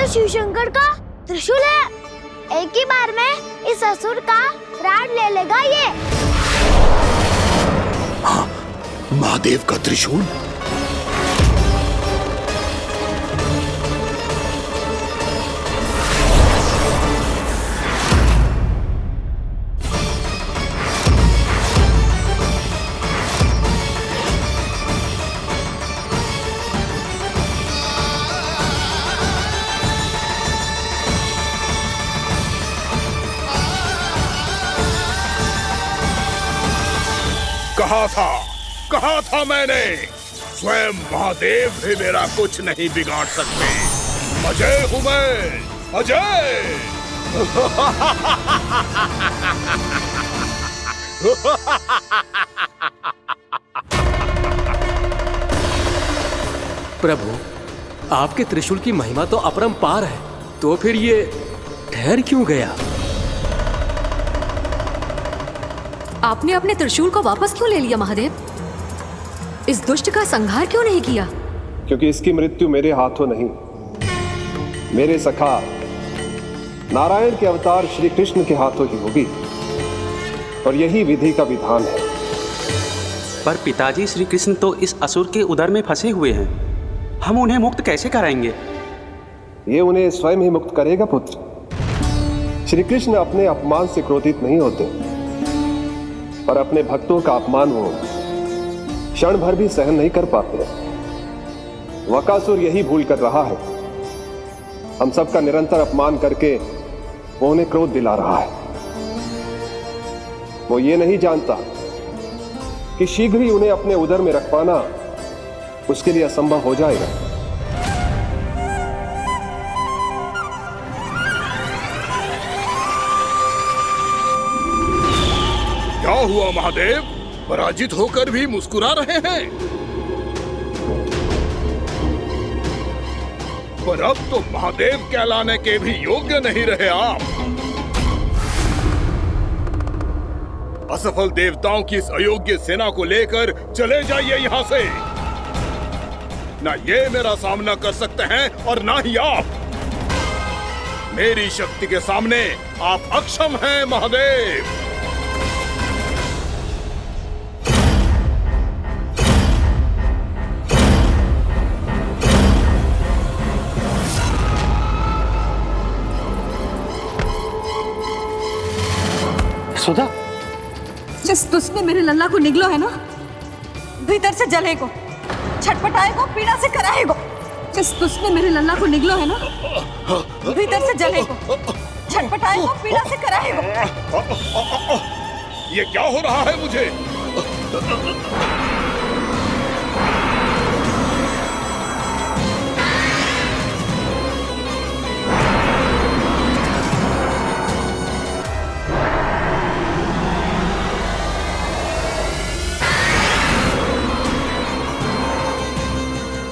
शिव शंकर का त्रिशूल है। एक ही बार में इस असुर का प्राण ले लेगा ये। हाँ, महादेव का त्रिशूल। कहा था मैंने, स्वयं महादेव भी मेरा कुछ नहीं बिगाड़ सकते। अजय हूं मैं, अजय। प्रभु, आपके त्रिशूल की महिमा तो अपरंपार है, तो फिर ये ठहर क्यों गया? आपने अपने त्रिशूल को वापस क्यों ले लिया महादेव? इस दुष्ट का संहार क्यों नहीं किया? क्योंकि इसकी मृत्यु मेरे हाथों नहीं, मेरे सखा नारायण के अवतार श्री कृष्ण के हाथों ही होगी, और यही विधि का विधान है। पर पिताजी, श्री कृष्ण तो इस असुर के उदर में फंसे हुए हैं, हम उन्हें मुक्त कैसे कराएंगे? ये उन्हें स्वयं ही मुक्त करेगा पुत्र। श्री कृष्ण अपने अपमान से क्रोधित नहीं होते, पर अपने भक्तों का अपमान वो क्षण भर भी सहन नहीं कर पाते। वकासुर यही भूल कर रहा है, हम सबका निरंतर अपमान करके वो उन्हें क्रोध दिला रहा है। वो ये नहीं जानता कि शीघ्र ही उन्हें अपने उदर में रख पाना उसके लिए असंभव हो जाएगा। क्या हुआ महादेव, पराजित होकर भी मुस्कुरा रहे हैं? पर अब तो महादेव कहलाने के भी योग्य नहीं रहे आप। असफल देवताओं की इस अयोग्य सेना को लेकर चले जाइए यहाँ से। ना ये मेरा सामना कर सकते हैं और ना ही आप। मेरी शक्ति के सामने आप अक्षम हैं महादेव। सुधा, जिस दुष्ट ने मेरे लल्ला को निगलो है ना, भीतर से जलेगो, छटपटाएगो, पीड़ा से कराएगो। जिस दुष्ट ने मेरे लल्ला को निगलो है ना, भीतर से जलेगो, छटपटाएगो, पीड़ा से कराएगो। ये क्या हो रहा है मुझे?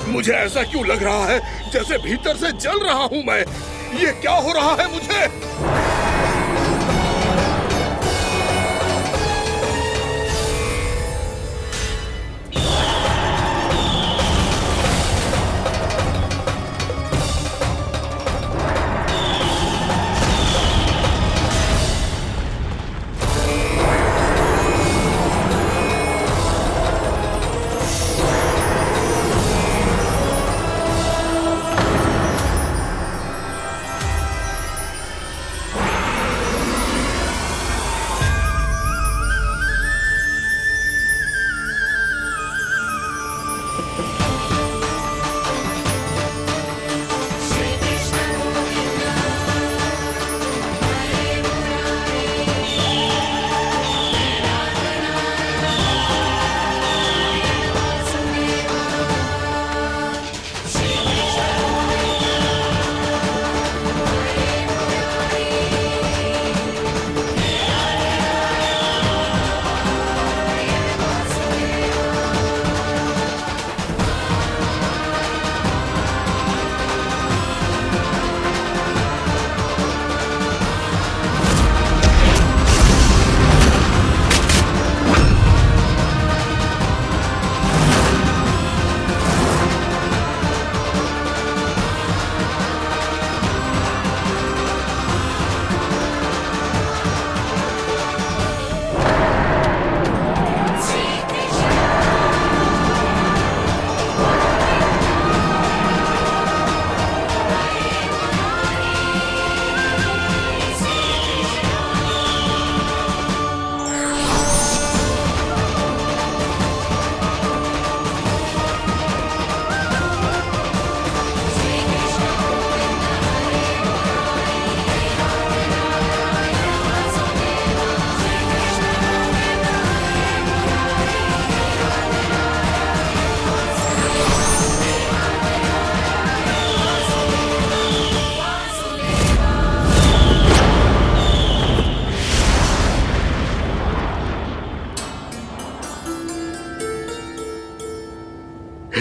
मुझे ऐसा क्यों लग रहा है जैसे भीतर से जल रहा हूं मैं? ये क्या हो रहा है मुझे?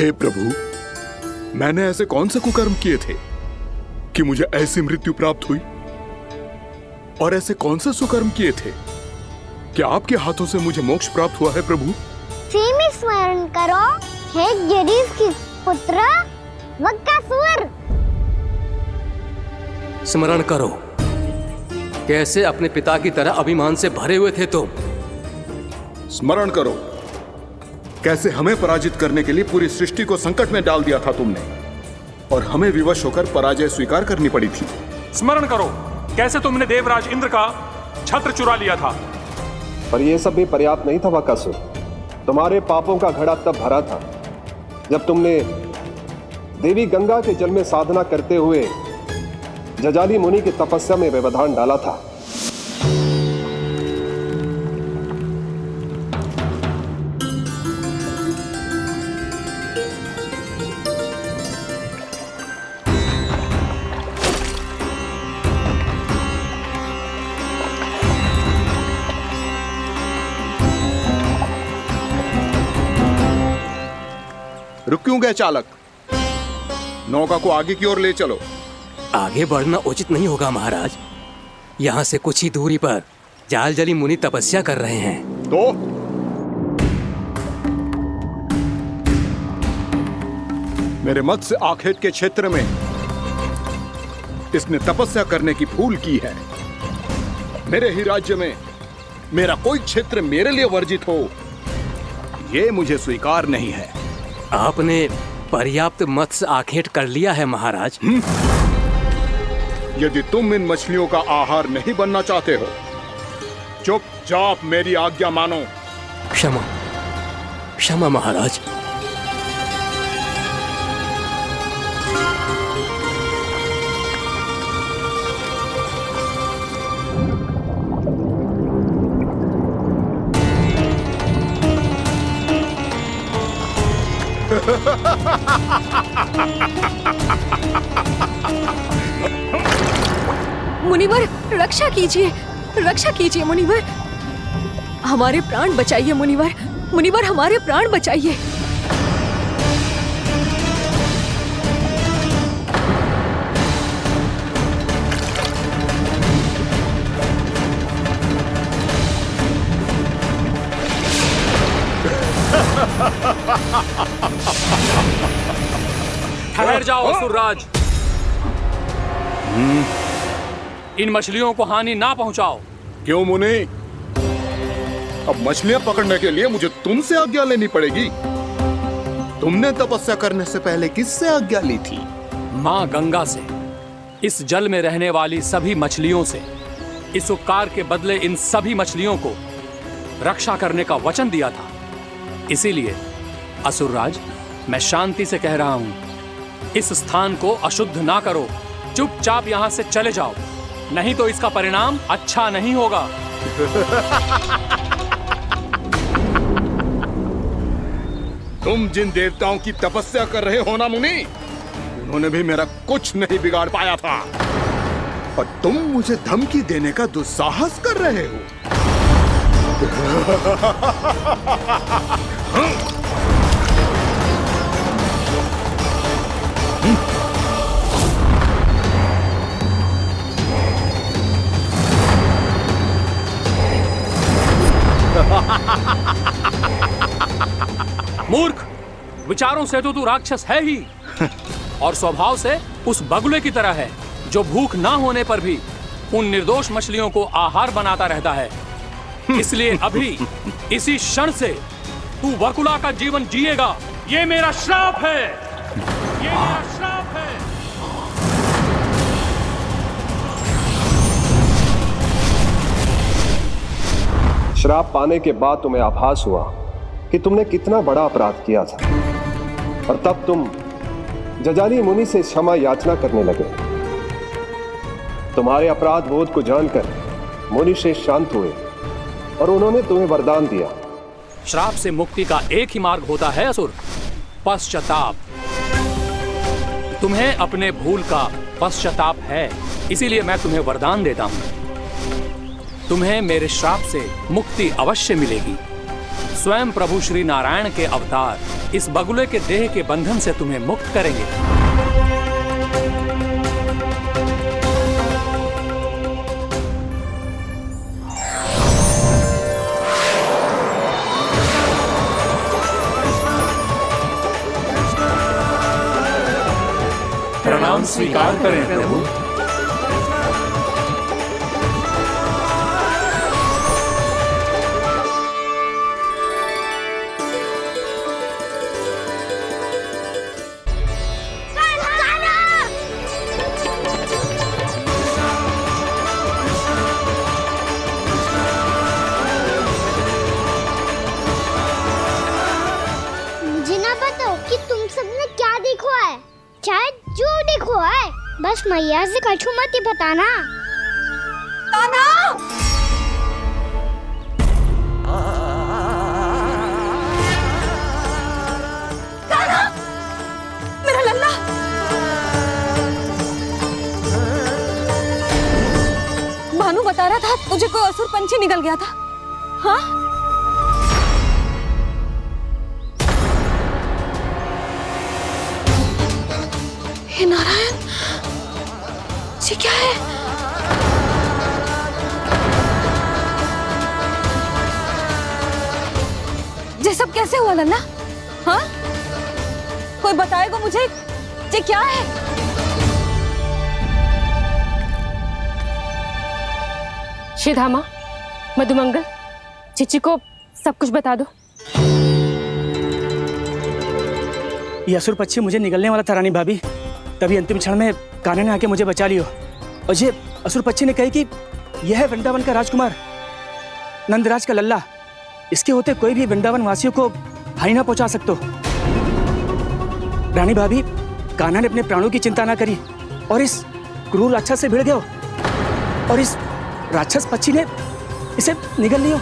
हे प्रभु, मैंने ऐसे कौन से कुकर्म किए थे कि मुझे ऐसी मृत्यु प्राप्त हुई? और ऐसे कौन से सुकर्म किए थे कि आपके हाथों से मुझे मोक्ष प्राप्त हुआ है प्रभु? में स्मरण करो, हे जरीफ की पुत्र वक्कासुर। स्मरण करो, कैसे अपने पिता की तरह अभिमान से भरे हुए थे तुम। स्मरण करो, कैसे हमें पराजित करने के लिए पूरी सृष्टि को संकट में डाल दिया था तुमने, और हमें विवश होकर पराजय स्वीकार करनी पड़ी थी। स्मरण करो, कैसे तुमने देवराज इंद्र का छत्र चुरा लिया था। पर यह सब भी पर्याप्त नहीं था वक्कासुर। तुम्हारे पापों का घड़ा तब भरा था जब तुमने देवी गंगा के जल में साधना करते हुए जजाली मुनि की तपस्या में व्यवधान डाला था। रुक क्यों गए चालक? नौका को आगे की ओर ले चलो। आगे बढ़ना उचित नहीं होगा महाराज। यहाँ से कुछ ही दूरी पर जालजली मुनि तपस्या कर रहे हैं। तो मेरे मत्स्य आखेट के क्षेत्र में इसने तपस्या करने की भूल की है। मेरे ही राज्य में मेरा कोई क्षेत्र मेरे लिए वर्जित हो, यह मुझे स्वीकार नहीं है। आपने पर्याप्त मत्स्य आखेट कर लिया है महाराज। यदि तुम इन मछलियों का आहार नहीं बनना चाहते हो, चुपचाप मेरी आज्ञा मानो। क्षमा, क्षमा महाराज। मुनिवर, रक्षा कीजिए, रक्षा कीजिए मुनिवर, हमारे प्राण बचाइए मुनिवर, मुनिवर हमारे प्राण बचाइए। ठहर जाओ असुरराज, इन मछलियों को हानि ना पहुंचाओ। क्यों मुनि? अब मछलियां पकड़ने के लिए मुझे तुमसे आज्ञा लेनी पड़ेगी। तुमने तपस्या करने से पहले किससे आज्ञा ली थी? माँ गंगा से, इस जल में रहने वाली सभी मछलियों से। इस उपकार के बदले इन सभी मछलियों को रक्षा करने का वचन दिया था। इसीलिए असुरराज, मैं शांति से कह रहा हूं, इस स्थान को अशुद्ध ना करो। चुपचाप यहां से चले जाओ, नहीं तो इसका परिणाम अच्छा नहीं होगा। तुम जिन देवताओं की तपस्या कर रहे हो ना मुनि, उन्होंने भी मेरा कुछ नहीं बिगाड़ पाया था, और तुम मुझे धमकी देने का दुस्साहस कर रहे हो। मूर्ख, विचारों से तो तू राक्षस है ही, और स्वभाव से उस बगुले की तरह है जो भूख ना होने पर भी उन निर्दोष मछलियों को आहार बनाता रहता है। इसलिए अभी इसी क्षण से तू वकुला का जीवन जिएगा। ये मेरा श्राप है, ये मेरा श्राप है। श्राप पाने के बाद तुम्हें आभास हुआ कि तुमने कितना बड़ा अपराध किया था, और तब तुम जजाली मुनि से क्षमा याचना करने लगे। तुम्हारे अपराध बोध को जानकर मुनि से शांत हुए और उन्होंने तुम्हें वरदान दिया। श्राप से मुक्ति का एक ही मार्ग होता है असुर, पश्चाताप। तुम्हें अपने भूल का पश्चाताप है, इसीलिए मैं तुम्हें वरदान देता हूं। तुम्हें मेरे श्राप से मुक्ति अवश्य मिलेगी। स्वयं प्रभु श्री नारायण के अवतार इस बगुले के देह के बंधन से तुम्हें मुक्त करेंगे। प्रणाम स्वीकार करें प्रभु। मुझे ना बताओ कि तुम सबने क्या देखा है, चाहे जो देखो है, बस मैया से कछु मत ही बताना। कान्हा! कान्हा! मेरा लल्ला! भानु बता रहा था तुझे कोई असुर पंछी निकल गया था। हाँ? हे नारायण, ये क्या है? ये सब कैसे हुआ लल्ला? हाँ? कोई बताएगा मुझे ये क्या है? श्रीधामा, मधुमंगल, चिची को सब कुछ बता दो। ये असुर पक्षी मुझे निकलने वाला था रानी भाभी, तभी अंतिम क्षण में कान्हा ने आके मुझे बचा लियो। और ये असुर पक्षी ने कही कि यह है वृंदावन का राजकुमार, नंदराज का लल्ला। इसके होते कोई भी वृंदावन वासियों को हानि ना पहुंचा सकते। रानी भाभी, कान्हा ने अपने प्राणों की चिंता ना करी और इस क्रूर राक्षस से भिड़ गयो और इस राक्षस पक्षी ने इसे निगल लियो।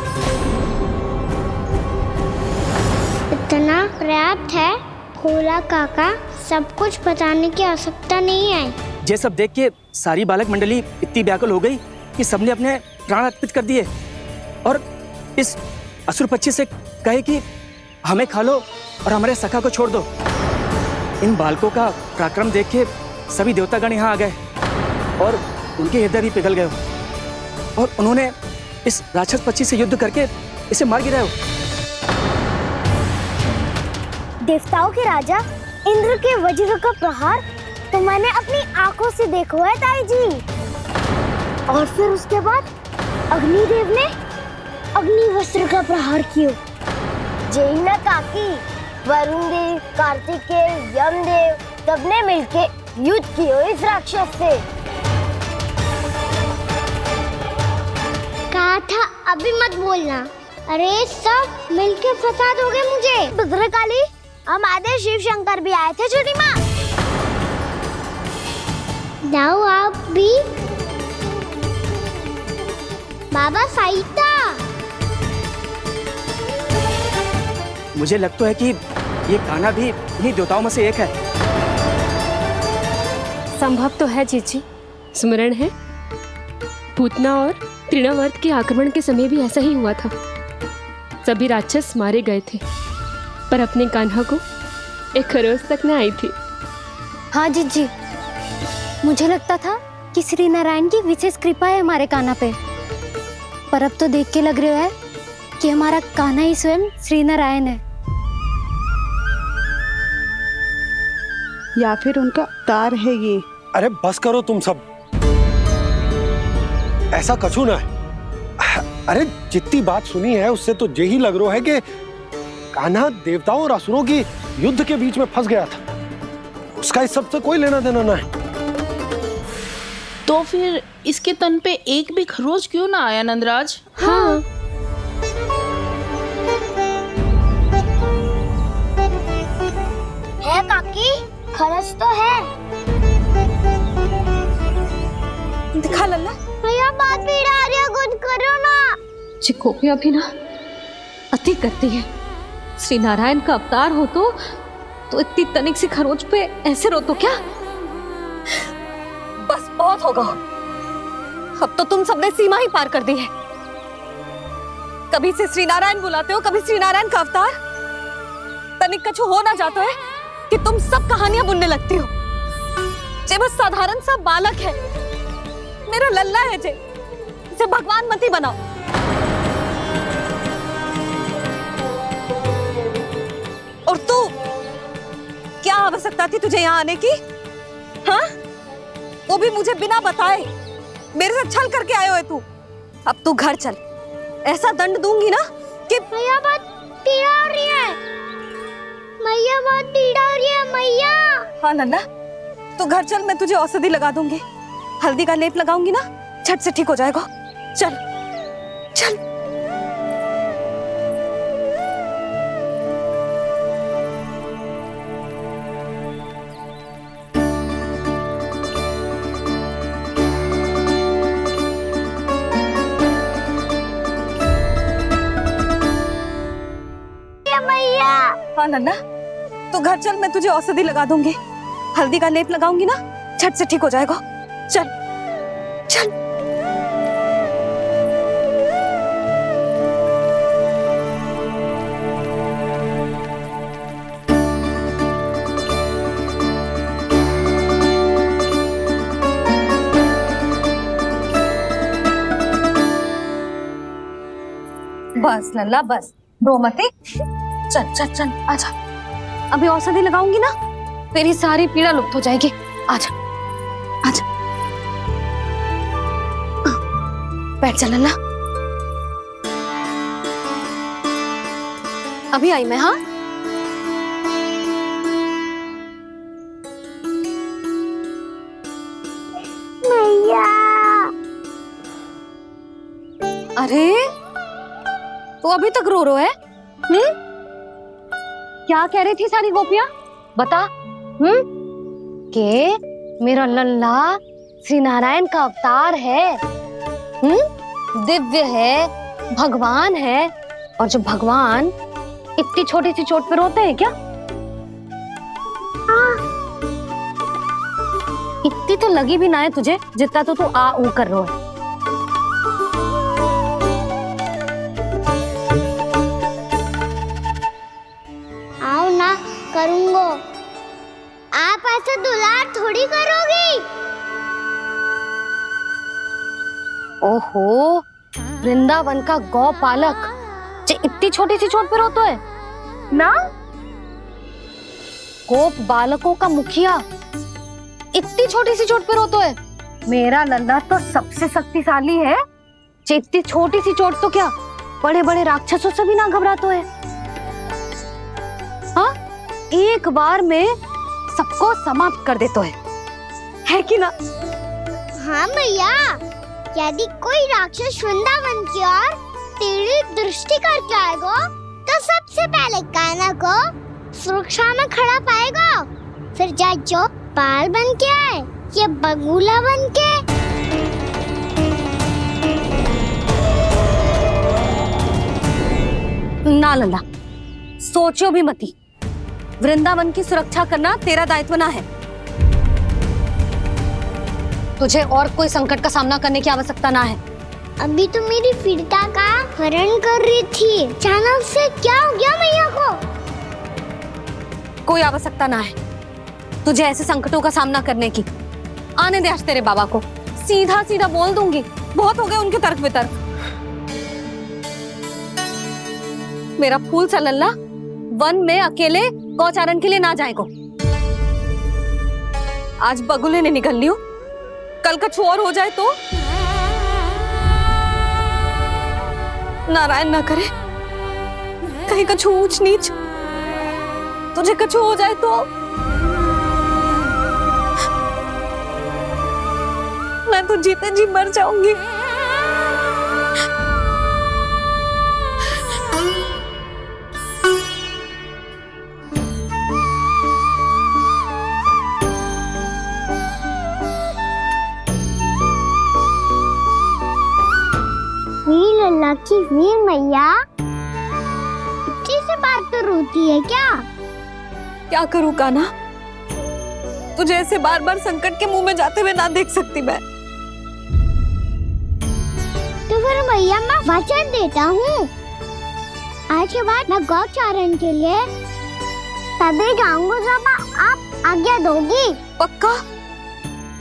इतना पर्याप्त है भोला काका, सब कुछ बताने की आवश्यकता नहीं है। ये सब देख के सारी बालक मंडली इतनी व्याकुल हो गई कि सबने अपने प्राण अर्पित कर दिए और इस असुर पक्षी से कहे कि हमें खा लो और हमारे सखा को छोड़ दो। इन बालकों का पराक्रम देख के सभी देवतागण यहाँ आ गए और उनके हृदय भी पिघल गए और उन्होंने इस राक्षस पक्षी से युद्ध करके इसे मार गिराया। देवताओं के राजा इंद्र के वज्र का प्रहार तो मैंने अपनी आंखों से देखा है ताई जी। और फिर उसके बाद अग्निदेव ने अग्निवस्त्र का प्रहार किया। जय ना काकी, वरुण देव, कार्तिकेय, यमदेव सबने मिलके युद्ध किया इस राक्षस से। कहा था अभी मत बोलना, अरे सब मिलके फंसा दोगे मुझे। भद्रकाली, हमारे शिव शंकर भी आए थे छोटी माँ। जाओ आप भी। बाबा साईता, मुझे लगता है कि ये कान्हा भी इन्हीं देवताओं में से एक है। संभव तो है चीची, स्मरण है पूतना और तृणावर्त के आक्रमण के समय भी ऐसा ही हुआ था। सभी राक्षस मारे गए थे पर अपने कान्हा को एक खरोच तक न आई थी। हाँ जीजी, मुझे लगता था कि श्री नारायण की विशेष कृपा है हमारे कान्हा पे, पर अब तो देख के लग रहा है कि हमारा कान्हा ही स्वयं श्री नारायण है। या फिर उनका अवतार है ये। अरे बस करो तुम सब, ऐसा कछु ना है। अरे जितनी बात सुनी है उससे तो यही लग रहा है कि कान्हा देवताओं और असुरों की युद्ध के बीच में फंस गया था। उसका इस सबसे कोई लेना देना ना है। तो फिर इसके तन पे एक भी खरोच क्यों ना आया नंदराज? हाँ, है काकी, खरच तो है। दिखा लल्ला। भैया बात पीड़ा आ रही है, कुछ करो ना। चिकोपिया भी ना अति करती है। श्री नारायण का अवतार हो तो इतनी तनिक सी खरोच पे ऐसे रो तो क्या? बस बहुत होगा, अब तो तुम सबने सीमा ही पार कर दी है। कभी से श्री नारायण बुलाते हो, कभी श्री नारायण का अवतार। तनिक कछु हो ना जाता है कि तुम सब कहानियां बुनने लगती हो। जे बस साधारण सा बालक है, मेरा लल्ला है जे, इसे भगवान मती बनाओ। और तू, क्या आवश्यकता थी तुझे यहाँ आने की? हाँ, वो भी मुझे बिना बताए। मेरे साथ छल करके आयो है तू। अब तू घर चल, ऐसा दंड दूंगी ना कि मैया बहुत पीड़ा हो रही है, मैया बहुत पीड़ा हो रही है मैया। हाँ नन्ना, तू घर चल, मैं तुझे औषधि लगा दूंगी। हल्दी का लेप लगाऊंगी ना, झट से ठीक हो जाएगा। चल चल। हाँ नन्ना, तू घर चल, मैं तुझे औषधि लगा दूंगी। हल्दी का लेप लगाऊंगी ना, झट से ठीक हो जाएगा। चल चल। बस लल्ला बस, रो मत। चल चल चल, आजा। अभी औषधि लगाऊंगी ना, तेरी सारी पीड़ा लुप्त हो जाएगी। आजा आजा, बैठ जा लल्ला। अभी आई मैं। हाँ, मैया। अरे तू अभी तक रो रो है? क्या कह रही थी सारी गोपियां? बता। के मेरा लल्ला श्री नारायण का अवतार है, दिव्य है, भगवान है। और जो भगवान इतनी छोटी सी चोट पे रोते हैं क्या? इतनी तो लगी भी ना है तुझे, जितना तो तू आ ऊ कर रो है। आओ ना, करूंगो। आप ऐसे दुलार थोड़ी करोगी। ओहो, वृंदावन का गौपालक जे इतनी छोटी सी चोट पे रोता है ना? गोप बालकों का मुखिया इतनी छोटी सी चोट पे रोता है? मेरा लल्ला तो सबसे शक्तिशाली है। जे इतनी छोटी सी चोट तो क्या बड़े बड़े राक्षसों से भी ना घबराता है। हाँ, एक बार में सबको समाप्त कर देता है कि ना? हाँ मैया, यदि कोई राक्षस वृंदावन की ओर तेरी दृष्टि करके आएगा, तो सबसे पहले कान्हा को सुरक्षा में खड़ा पाएगा। फिर चाहे जो बाल बन के आए या बगुला बन के। ना लल्ला, सोचो भी मती। वृंदावन की सुरक्षा करना तेरा दायित्व ना है। तुझे और कोई संकट का सामना करने की आवश्यकता ना है। अभी तो मेरी पीड़िता का हरण कर रही थी, अचानक से क्या हो गया मैया को? कोई आवश्यकता ना है तुझे ऐसे संकटों का सामना करने की। आने दे आज तेरे बाबा को, सीधा सीधा बोल दूंगी। बहुत हो गए उनके तर्क वितर्क। मेरा फूल सा लल्ला वन में अकेले गौचारण के लिए ना जाएगो। आज बगुले ने निकल लियो, कल कछु और हो जाए तो? नारायण ना करे, कहीं कछु ऊंच नीच तुझे कछु हो जाए तो? मैं तो जीते जी मर जाऊंगी। लल्ला की वीर मैया इतनी सी बात तो रोती है क्या? क्या करूं कान्हा, तुझे ऐसे बार बार संकट के मुंह में जाते हुए ना देख सकती मैं। तो फिर मैया मैं वचन देता हूँ, आज के बाद मैं गौचारण के लिए तभी जाऊंगा जब आप आज्ञा दोगी। पक्का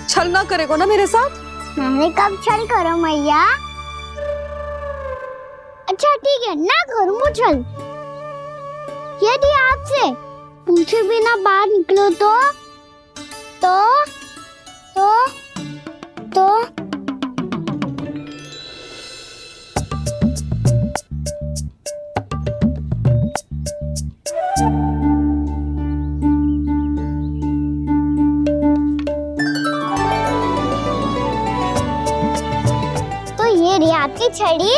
छल ना करेगा ना मेरे साथ? मैंने कब छल करो मैया? अच्छा ठीक है, ना करूँ छल। यदि आपसे पूछे बिना बाहर निकलो तो ये रही आपकी छड़ी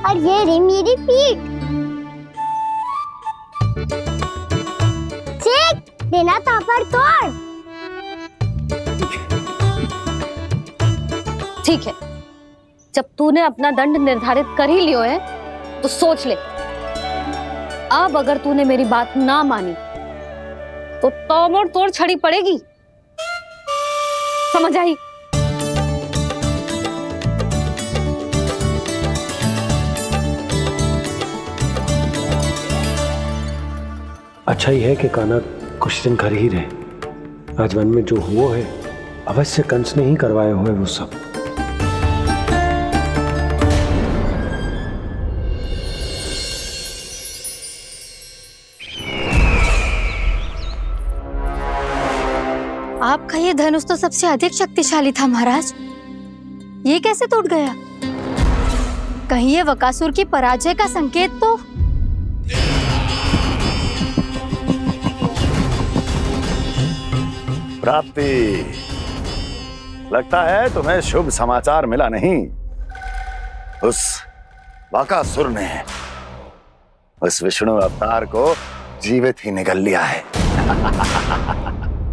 और ये रही मेरी पीठ। ठीक, बिना तापर तोड़। ठीक है, जब तूने अपना दंड निर्धारित कर ही लियो है तो सोच ले, अब अगर तूने मेरी बात ना मानी तो तोड़ तोड़ छड़ी पड़ेगी। समझ आई? अच्छा ही है कि कान्हा कुछ दिन घर ही रहे। आज वन में जो हुआ है अवश्य कंस ने ही करवाए हुए वो सब। आपका ये धनुष तो सबसे अधिक शक्तिशाली था महाराज, ये कैसे टूट गया? कहीं ये वकासुर की पराजय का संकेत तो? प्राप्ति, लगता है तुम्हें शुभ समाचार मिला नहीं। उस बकासुर ने उस विष्णु अवतार को जीवित ही निगल लिया है।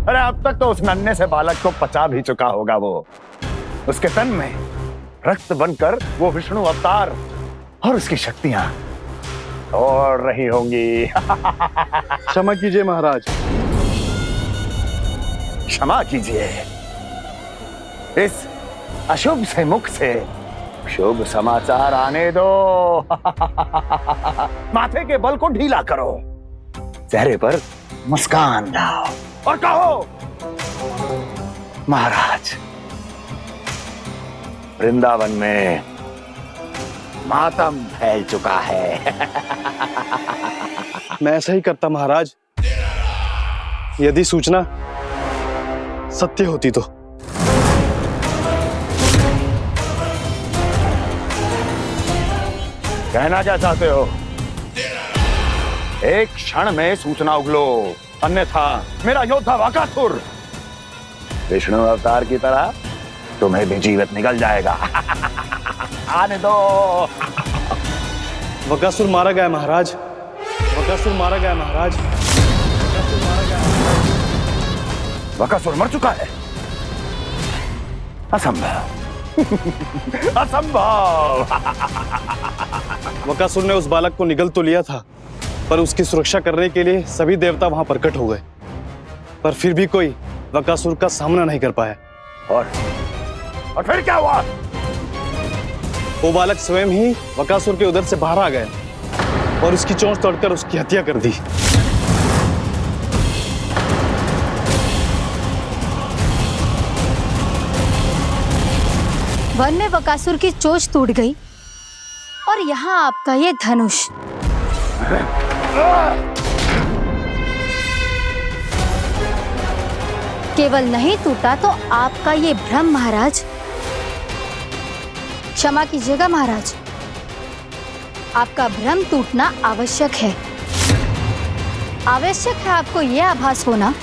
अरे अब तक तो उस नन्हे से बालक को पचा भी चुका होगा वो। उसके तन में रक्त बनकर वो विष्णु अवतार और उसकी शक्तियां और रही होंगी। क्षमा कीजिए महाराज। क्षमा कीजिए, इस अशुभ से मुख से शुभ समाचार आने दो। माथे के बल को ढीला करो, चेहरे पर मुस्कान लाओ और कहो, महाराज, वृंदावन में मातम फैल चुका है। मैं ऐसा ही करता महाराज, यदि सूचना सत्य होती तो। कहना क्या चाहते हो? एक क्षण में सूचना उगलो, अन्यथा मेरा योद्धा बकासुर विष्णु अवतार की तरह तुम्हें भी जीवित निकल जाएगा। आने दो। बकासुर मारा गया महाराज, बकासुर मारा गया महाराज, बकासुर मारा गया। बकासुर मर चुका है? असंभव। असंभव। बकासुर ने उस बालक को निगल तो लिया था, पर उसकी सुरक्षा करने के लिए सभी देवता वहां प्रकट हो गए, पर फिर भी कोई बकासुर का सामना नहीं कर पाया। और फिर क्या हुआ? वो बालक स्वयं ही बकासुर के उदर से बाहर आ गया और उसकी चोंच तोड़कर उसकी हत्या कर दी। वन में बकासुर की चोंच टूट गई और यहाँ आपका ये धनुष। केवल नहीं टूटा तो आपका ये भ्रम महाराज। क्षमा कीजिएगा महाराज, आपका भ्रम टूटना आवश्यक है। आवश्यक है आपको यह आभास होना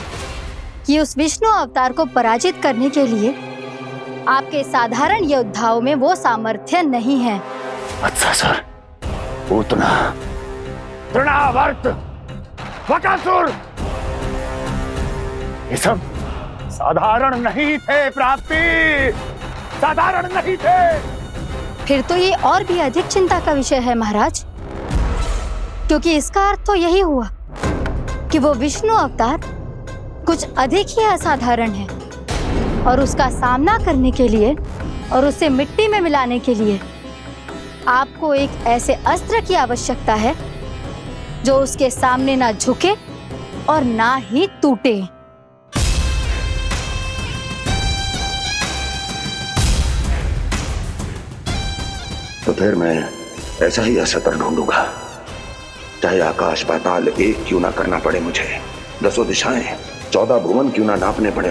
कि उस विष्णु अवतार को पराजित करने के लिए आपके साधारण योद्धाओं में वो सामर्थ्य नहीं है। अच्छा सर, पूतना, तृणावर्त, बकासुर, ये सब साधारण नहीं थे प्राप्ति, साधारण नहीं थे। फिर तो ये और भी अधिक चिंता का विषय है महाराज, क्योंकि इसका अर्थ तो यही हुआ कि वो विष्णु अवतार कुछ अधिक ही असाधारण है और उसका सामना करने के लिए और उसे मिट्टी में मिलाने के लिए आपको एक ऐसे अस्त्र की आवश्यकता है जो उसके सामने ना झुके और ना ही टूटे। तो फिर मैं ऐसा ही असतर ढूंढूंगा, चाहे आकाश पाताल एक क्यों ना करना पड़े मुझे, 10 दिशाएं 14 भुवन क्यों ना नापने पड़े।